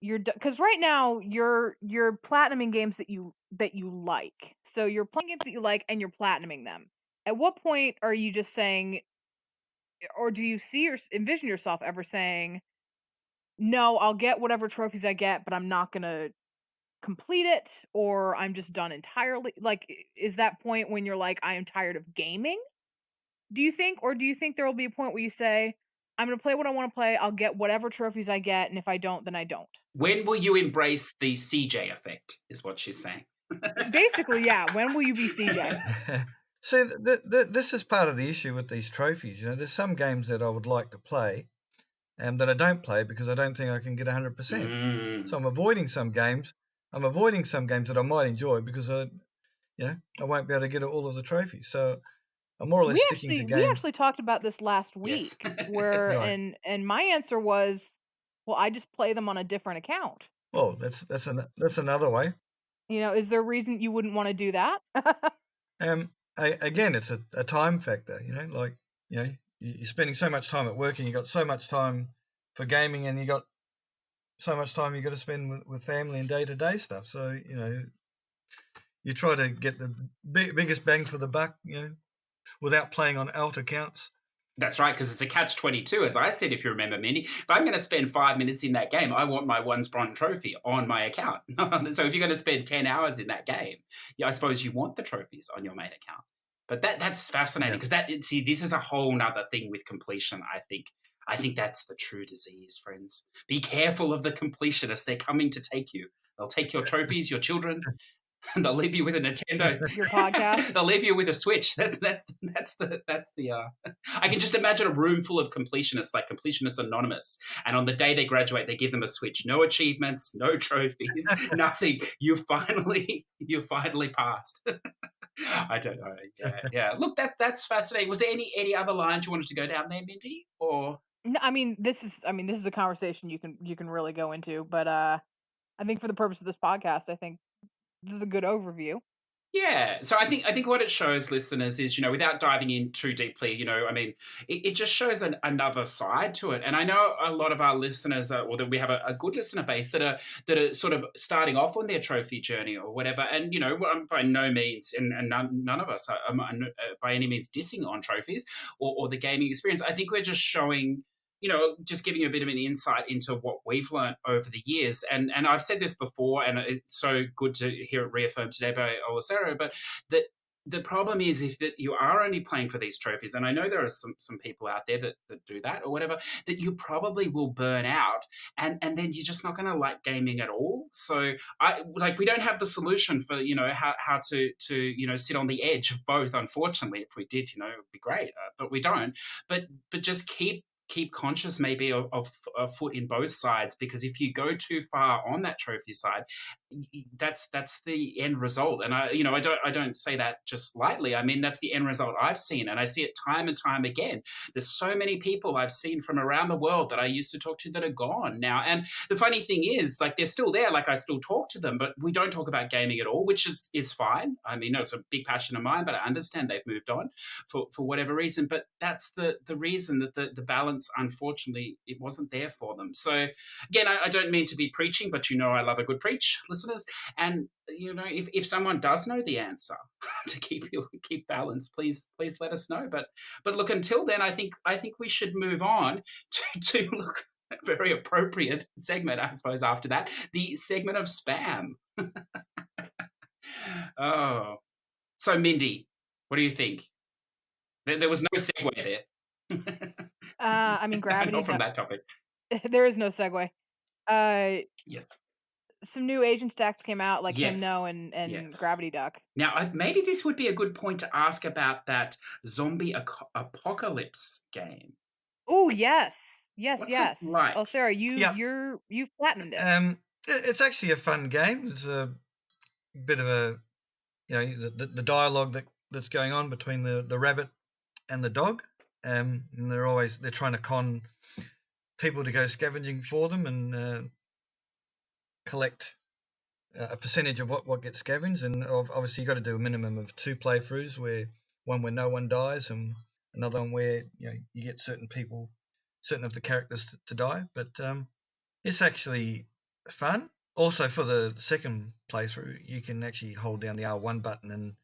you're because right now you're platinuming games that you like. So you're playing games that you like and you're platinuming them. At what point are you just saying, or do you see or envision yourself ever saying, no, I'll get whatever trophies I get, but I'm not gonna complete it, or I'm just done entirely? Like, is that point when you're like, I am tired of gaming? Do you think, or do you think there will be a point where you say, I'm gonna play what I want to play, I'll get whatever trophies I get, and if I don't, then I don't? When will you embrace the CJ effect, is what she's saying. Basically, yeah. When will you be CJ? See, this is part of the issue with these trophies. There's some games that I would like to play, that I don't play because I don't think I can get 100%. So I'm avoiding some games. That I might enjoy because I won't be able to get all of the trophies. So I'm more or less sticking to games. We actually talked about this last week, Yes. where Right. and my answer was, well, I just play them on a different account. Oh, that's another way. Is there a reason you wouldn't want to do that? Again, it's a time factor. You're spending so much time at work and you got so much time for gaming, and you got so much time you got to spend with family and day-to-day stuff. So you try to get the biggest bang for the buck, without playing on alt accounts. That's right, because it's a catch-22, as I said, if you remember, Mindy. If I'm going to spend 5 minutes in that game, I want my one bronze trophy on my account. So if you're going to spend 10 hours in that game, I suppose you want the trophies on your main account. But that's fascinating, because this is a whole nother thing with completion, I think. I think that's the true disease, friends. Be careful of the completionists. They're coming to take you. They'll take your trophies, your children, and they'll leave you with a Nintendo. Your podcast. They'll leave you with a Switch. That's the. I can just imagine a room full of completionists, like Completionists Anonymous, and on the day they graduate, they give them a Switch. No achievements, no trophies, nothing. You finally passed. I don't know. Yeah. Look, that's fascinating. Was there any other lines you wanted to go down there, Mindy? Or No, this is a conversation you can really go into, but I think for the purpose of this podcast, I think this is a good overview. Yeah. So I think what it shows listeners is, without diving in too deeply, it just shows another side to it. And I know a lot of our listeners, or that we have a good listener base that are sort of starting off on their trophy journey or whatever. And, by no means, and none of us are by any means dissing on trophies or the gaming experience. I think we're just showing, just giving you a bit of an insight into what we've learned over the years. And I've said this before, and it's so good to hear it reaffirmed today by Olsero, but that the problem is if that you are only playing for these trophies, and I know there are some people out there that do that or whatever, that you probably will burn out, and then you're just not going to like gaming at all. So we don't have the solution for how to sit on the edge of both. Unfortunately, if we did, it would be great, but we don't. But just keep conscious maybe of a foot in both sides, because if you go too far on that trophy side, that's the end result. And I don't say that just lightly. I mean, that's the end result I've seen, and I see it time and time again. There's so many people I've seen from around the world that I used to talk to that are gone now. And the funny thing is, like, they're still there, like I still talk to them, but we don't talk about gaming at all, which is fine. I mean, no, it's a big passion of mine, but I understand they've moved on for whatever reason. But that's the reason that the balance, unfortunately, it wasn't there for them. So again, I don't mean to be preaching, but I love a good preach, listeners. And if someone does know the answer to keep balance, please let us know. But look, until then, I think we should move on to look a very appropriate segment, I suppose, after that, the segment of spam. Oh, so Mindy, what do you think? There was no segue there. Gravity. Not from that topic. There is no segue. Yes. some new agent stacks came out, like Yes. Hymno and Yes. Gravity Duck. Now, maybe this would be a good point to ask about that zombie apocalypse game. Oh yes, What's it like? Oh, Sarah, you've platinumed it. It's actually a fun game. It's a bit of a, the dialogue that's going on between the rabbit and the dog, and they're trying to con people to go scavenging for them and collect a percentage of what gets scavenged. And obviously you got to do a minimum of 2 playthroughs, one where no one dies and another one where you get certain of the characters to die. But it's actually fun. Also, for the second playthrough, you can actually hold down the R1 button and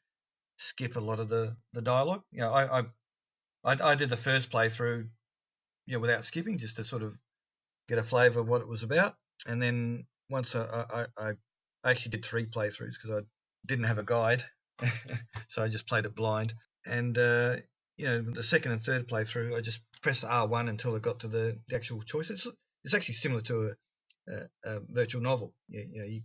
skip a lot of the dialogue. I did the first playthrough without skipping, just to sort of get a flavour of what it was about. And then once I actually did 3 playthroughs because I didn't have a guide, so I just played it blind. And the second and third playthrough, I just pressed R1 until I got to the actual choice. It's actually similar to a virtual novel. You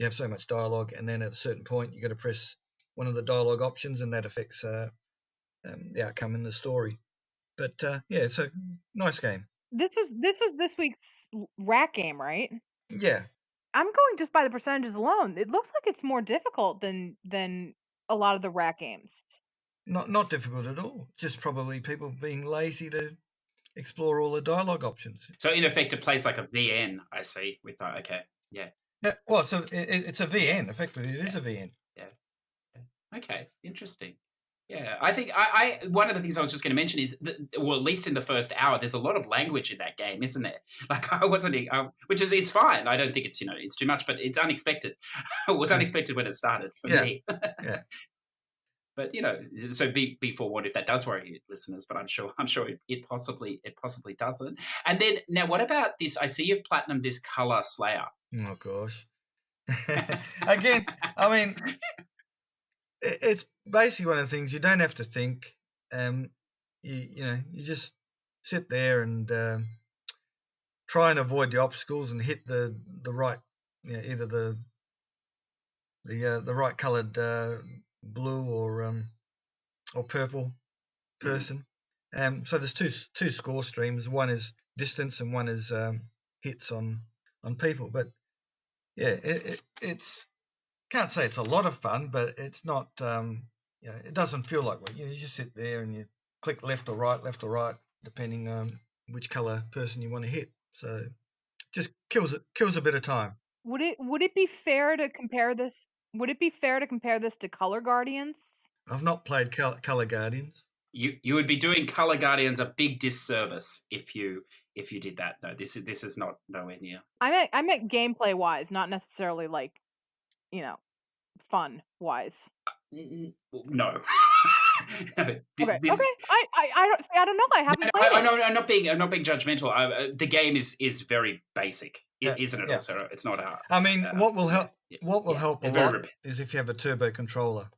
have so much dialogue, and then at a certain point, you got to press one of the dialogue options, and that affects the outcome in the story. But it's a nice game. This is this week's rat game, right? Yeah. I'm going just by the percentages alone. It looks like it's more difficult than a lot of the rat games. Not difficult at all. Just probably people being lazy to explore all the dialogue options. So in effect, it plays like a VN. I see. With okay, yeah. Yeah. Well, so it's a VN. Effectively, it is a VN. Yeah. Okay. Interesting. Yeah, I think I one of the things I was just going to mention is that, well, at least in the first hour, there's a lot of language in that game, isn't there? Like I wasn't, which is fine. I don't think it's it's too much, but it's unexpected. It was unexpected when it started for me. Yeah. But so be forewarned if that does worry you, listeners. But I'm sure it possibly doesn't. And then now, what about this? I see you've platinumed this Color Slayer. Oh gosh. Again, I mean. It's basically one of the things you don't have to think. You just sit there and try and avoid the obstacles and hit the right, either the right coloured blue or purple person. So there's two score streams. One is distance and one is hits on people. But yeah, it's. Can't say it's a lot of fun, but it's not. It doesn't feel like one. You just sit there and you click left or right, depending on which color person you want to hit. So just kills a bit of time. Would it be fair to compare this? Would it be fair to compare this to Color Guardians? I've not played Color Guardians. You would be doing Color Guardians a big disservice if you did that. No, this is not nowhere near. I meant gameplay wise, not necessarily like fun wise. No. Okay. I don't know. I haven't played it. I'm not being judgmental. The game is very basic. It isn't it, Olsero? It's not hard. I mean, what will help? What will help a lot is if you have a turbo controller.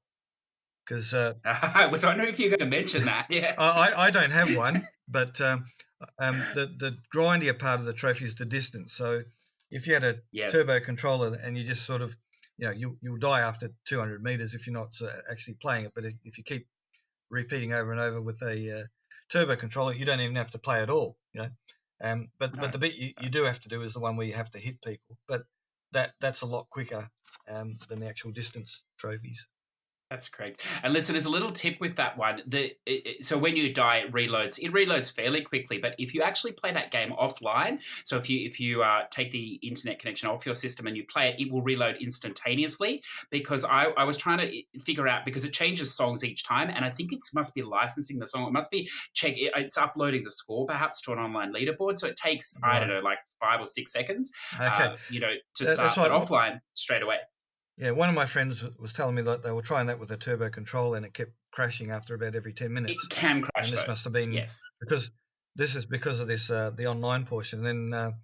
Because I was wondering if you were going to mention that. Yeah. I don't have one, but the grindier part of the trophy is the distance. So if you had a turbo controller and you just sort of you'll die after 200 meters if you're not actually playing it. But if you keep repeating over and over with a turbo controller, you don't even have to play at all. But the bit you do have to do is the one where you have to hit people. But that's a lot quicker than the actual distance trophies. That's correct. And listen, there's a little tip with that one. So when you die, it reloads fairly quickly. But if you actually play that game offline, so if you take the internet connection off your system and you play it, it will reload instantaneously. Because I was trying to figure out, because it changes songs each time, and I think it must be licensing the song. It must be it's uploading the score perhaps to an online leaderboard. So it takes I don't know, like 5 or 6 seconds. Okay. To start, but offline straight away. Yeah, one of my friends was telling me that they were trying that with a turbo controller and it kept crashing after about every 10 minutes. It can crash, and this must have been because of this the online portion. And then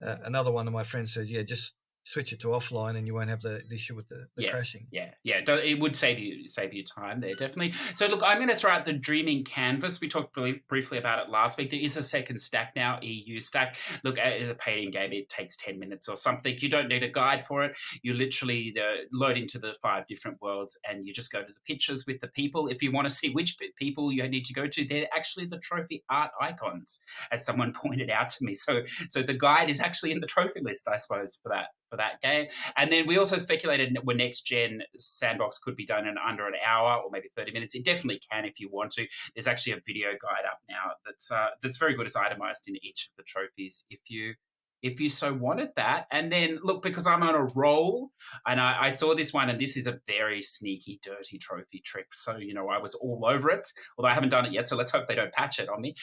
another one of my friends says, just switch it to offline, and you won't have the issue with the Yes. crashing. Yeah. It would save you time there, definitely. So look, I'm going to throw out the Dreaming Canvas. We talked briefly about it last week. There is a second stack now, EU stack. Look, as a paid-in game, it takes 10 minutes or something. You don't need a guide for it. You literally load into the 5 different worlds, and you just go to the pictures with the people. If you want to see which people you need to go to, they're actually the trophy art icons, as someone pointed out to me. So the guide is actually in the trophy list, I suppose, for that game. And then we also speculated when next gen sandbox could be done in under an hour or maybe 30 minutes. It definitely can if you want to. There's actually a video guide up now that's very good. It's itemized in each of the trophies if you so wanted that. And then, look, because I'm on a roll, and I saw this one, and this is a very sneaky, dirty trophy trick. So, I was all over it, although I haven't done it yet, so let's hope they don't patch it on me,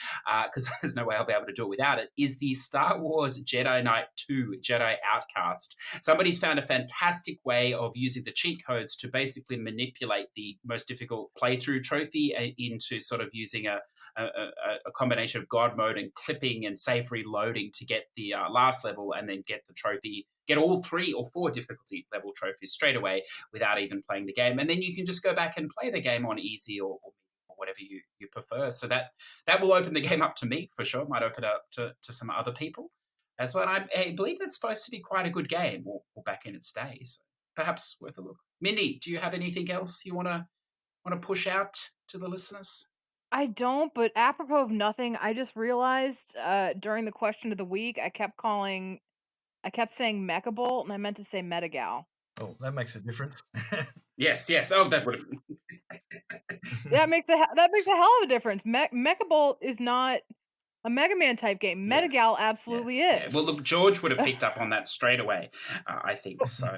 because there's no way I'll be able to do it without it, is the Star Wars Jedi Knight 2 Jedi Outcast. Somebody's found a fantastic way of using the cheat codes to basically manipulate the most difficult playthrough trophy into sort of using a combination of God mode and clipping and save reloading to get the last level, and then get the trophy, get all 3 or 4 difficulty level trophies straight away without even playing the game. And then you can just go back and play the game on easy or whatever you prefer. So that will open the game up to me for sure. Might open it up to some other people as well. And I believe that's supposed to be quite a good game, or back in its day. So perhaps worth a look. Mindi, do you have anything else you want to push out to the listeners? I don't, but apropos of nothing, I just realized during the question of the week, I kept saying Mecha Bolt, and I meant to say Metagal. Oh, that makes a difference. Yes. Oh, that would have. That makes a hell of a difference. Mecha Bolt is not a Mega Man type game. Metagal absolutely is. Yeah. Well, look, George would have picked up on that straight away, I think. So,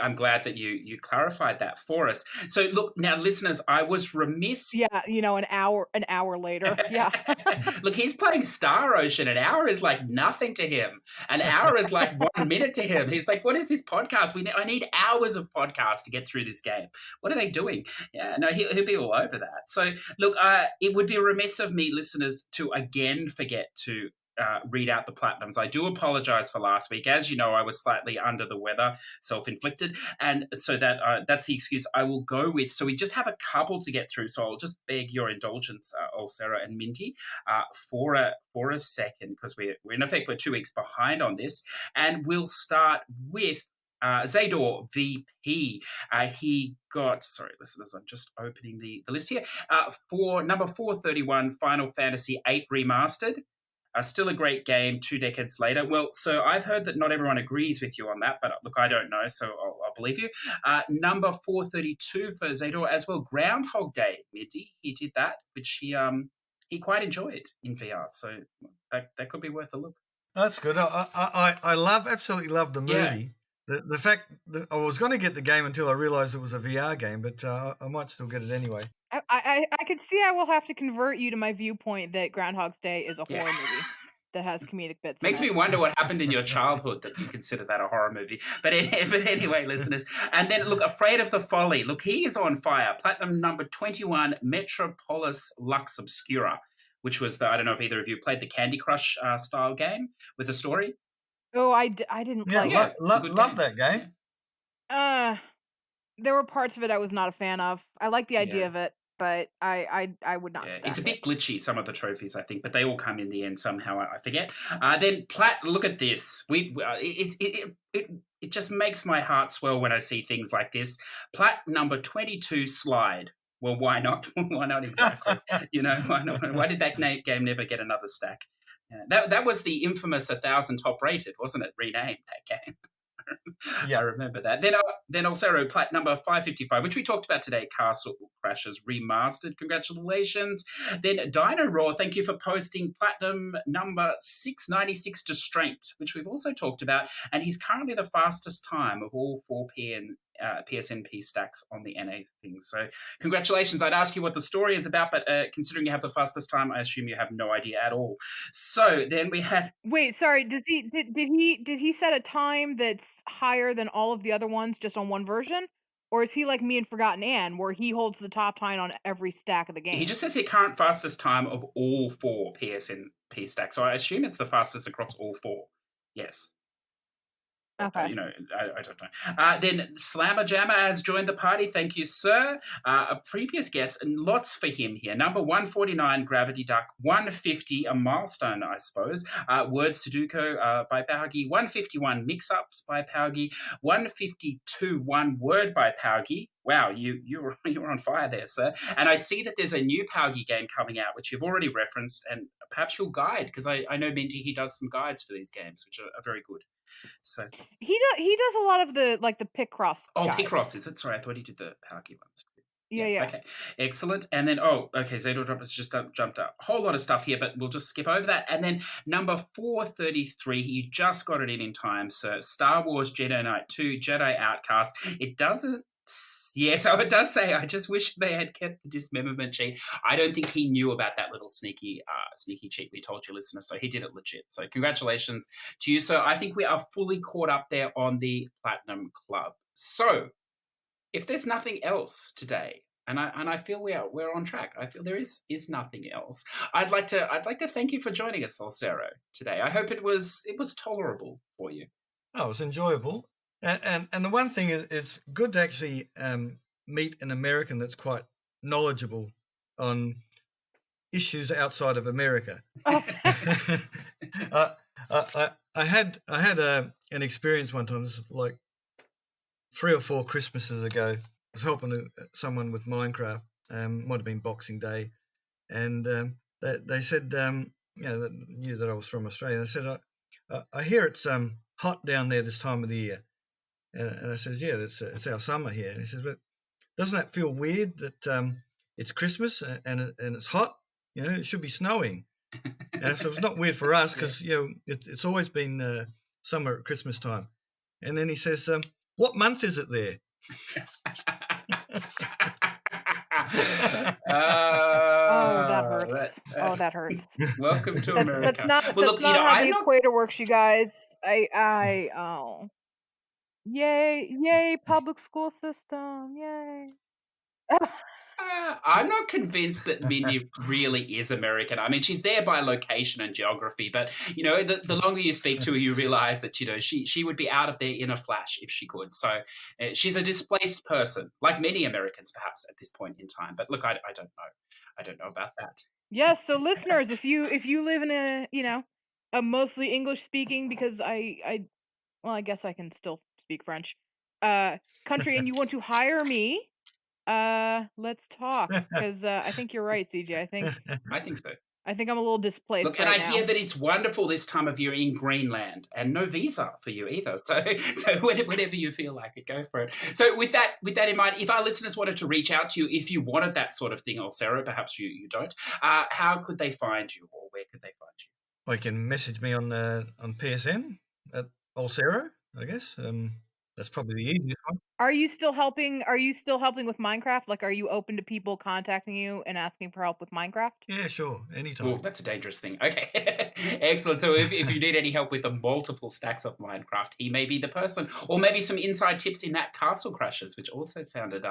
I'm glad that you clarified that for us. So, look, now, listeners, I was remiss. Yeah, an hour later. Yeah. Look, he's playing Star Ocean. An hour is like nothing to him. An hour is like 1 minute to him. He's like, what is this podcast? I need hours of podcast to get through this game. What are they doing? Yeah, no, he'll be all over that. So, look, it would be remiss of me, listeners, to again forget to read out the platinums. I do apologize for last week. As you know, I was slightly under the weather, self-inflicted, and so that's the excuse I will go with. So we just have a couple to get through, so I'll just beg your indulgence, Olsero and Mindi, for a second, because we're in effect, we're 2 weeks behind on this, and we'll start with Zador VP. He got, sorry, listeners, I'm just opening the list here. For number 431, Final Fantasy VIII Remastered. Still a great game 2 decades later. Well, so I've heard that not everyone agrees with you on that, but look, I don't know, so I'll believe you. Number 432 for Zador as well, Groundhog Day, Mindi. He did that, which he quite enjoyed in VR, so that could be worth a look. That's good. I absolutely love the movie. Yeah. The fact that I was going to get the game until I realized it was a VR game, but I might still get it anyway. I could see I will have to convert you to my viewpoint that Groundhog's Day is a horror movie that has comedic bits. Makes me wonder what happened in your childhood that you consider that a horror movie. But anyway, listeners. And then, look, Afraid of the Folly. Look, he is on fire. Platinum number 21, Metropolis Lux Obscura, which was I don't know if either of you played the Candy Crush style game with a story. Oh, I didn't play it. Love that game. There were parts of it I was not a fan of. I like the idea of it, but I would not stack it's a bit glitchy, some of the trophies, I think, but they all come in the end somehow, I forget. Then look at this. It just makes my heart swell when I see things like this. Plat number 22, Slide. Well, why not? Why not exactly? Why not? Why did that game never get another stack? Yeah, that was the infamous 1,000 top rated, wasn't it? Renamed that game. Yeah, I remember that. Then Olsero Plat number 555, which we talked about today, Castle Crashers Remastered. Congratulations. Then Dino Raw, thank you for posting platinum number 696 Distraint, which we've also talked about, and he's currently the fastest time of all 4 PSNP stacks on the NA things. So congratulations. I'd ask you what the story is about, but considering you have the fastest time, I assume you have no idea at all. So then we had... Wait, sorry, did he set a time that's higher than all of the other ones just on one version? Or is he like me in Forgotten Anne, where he holds the top time on every stack of the game? He just says his current fastest time of all 4 PSNP stacks. So I assume it's the fastest across all 4. Yes. But, Okay. I don't know. Then Slammer Jammer has joined the party. Thank you, sir. A previous guest, and lots for him here. Number 149, Gravity Duck. 150, a milestone, I suppose. Word Sudoku by Paugi. 151, Mix-Ups by Paugi. 152, One Word by Paugi. Wow, you were on fire there, sir. And I see that there's a new Paugi game coming out, which you've already referenced, and perhaps you'll guide, because I know Mindi, he does some guides for these games, which are very good. So he does a lot of the Picross. Oh, guides. Picross, is it? Sorry, I thought he did the Paugi ones. Yeah. Okay, excellent. And then, Zador Drop has just jumped up. A whole lot of stuff here, but we'll just skip over that. And then number 433, you just got it in time, sir. Star Wars Jedi Knight 2, Jedi Outcast. It doesn't... Yeah, so it does say, I just wish they had kept the dismemberment cheat. I don't think he knew about that little sneaky cheat we told you, listeners, so he did it legit. So congratulations to you, sir. I think we are fully caught up there on the Platinum Club. So if there's nothing else today, and I feel we're on track. I feel there is nothing else. I'd like to thank you for joining us, Olsero, today. I hope it was tolerable for you. Oh, it was enjoyable. And the one thing is, it's good to actually meet an American that's quite knowledgeable on issues outside of America. I had an experience one time. This was like 3 or 4 Christmases ago. I was helping someone with Minecraft. Might have been Boxing Day, and they said, they knew that I was from Australia. They said, I hear it's hot down there this time of the year. And I says, yeah, it's our summer here. And he says, but doesn't that feel weird that it's Christmas and it's hot? It should be snowing. And so it's not weird for us because it's always been summer at Christmas time. And then he says, what month is it there? That hurts. That hurts. Welcome to America. That's not how the equator works, you guys. Yay, public school system, yay. I'm not convinced that Mindi really is American. I mean, she's there by location and geography, but the longer you speak to her, you realize that she would be out of there in a flash if she could. So she's a displaced person, like many Americans perhaps at this point in time. But look, I don't know. I don't know about that. Yes, so listeners, if you live in a mostly English speaking, because I guess I can still speak French, country, and you want to hire me, let's talk, because I think you're right, CJ. I think so. I think I'm a little displaced. Look, and I hear that it's wonderful this time of year in Greenland, and no visa for you either. So whenever you feel like it, go for it. So with that in mind, if our listeners wanted to reach out to you, if you wanted that sort of thing, Olsero, perhaps you don't, how could they find you, or where could they find you? Well, you can message me on PSN at Olsero, I guess. That's probably the easiest one. Are you still helping with Minecraft? Like, are you open to people contacting you and asking for help with Minecraft? Yeah, sure. Anytime. Oh, that's a dangerous thing. Okay. Excellent. So if you need any help with the multiple stacks of Minecraft, he may be the person. Or maybe some inside tips in that Castle Crashers, which also sounded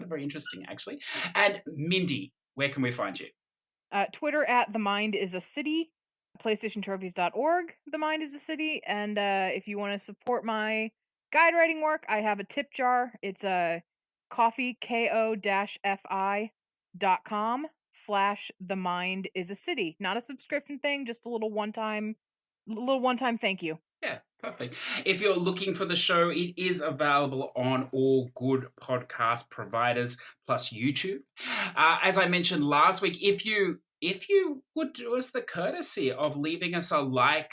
very interesting, actually. And Mindi, where can we find you? Twitter at themindisacity. PlayStationTrophies.org, themindisacity. And if you want to support my guide writing work, I have a tip jar. It's Kofi, ko-fi.com/themindisacity. Not a subscription thing, just a little one-time thank you. Yeah, perfect. If you're looking for the show, it is available on all good podcast providers plus YouTube. As I mentioned last week, if you would do us the courtesy of leaving us a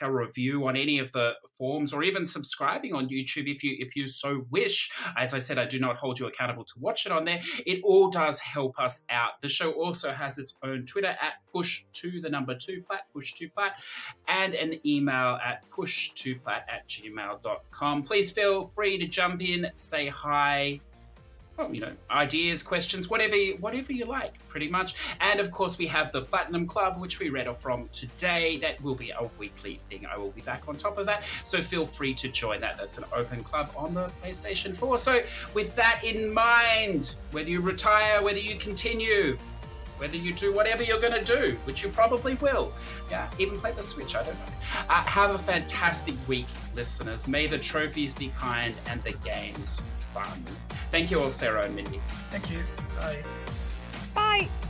review on any of the forums, or even subscribing on YouTube if you so wish. As I said, I do not hold you accountable to watch it on there. It all does help us out. The show also has its own Twitter at push2plat, and an email at push2plat@gmail.com. Please feel free to jump in, say hi. Ideas, questions, whatever you like, pretty much. And of course, we have the Platinum Club, which we read off from today. That will be a weekly thing. I will be back on top of that, so feel free to join that. That's an open club on the PlayStation 4. So with that in mind, whether you retire, whether you continue, whether you do whatever you're going to do, which you probably will. Yeah, even play the Switch, I don't know. Have a fantastic week, listeners. May the trophies be kind and the games fun. Thank you, Olsero and Mindi. Thank you. Bye. Bye.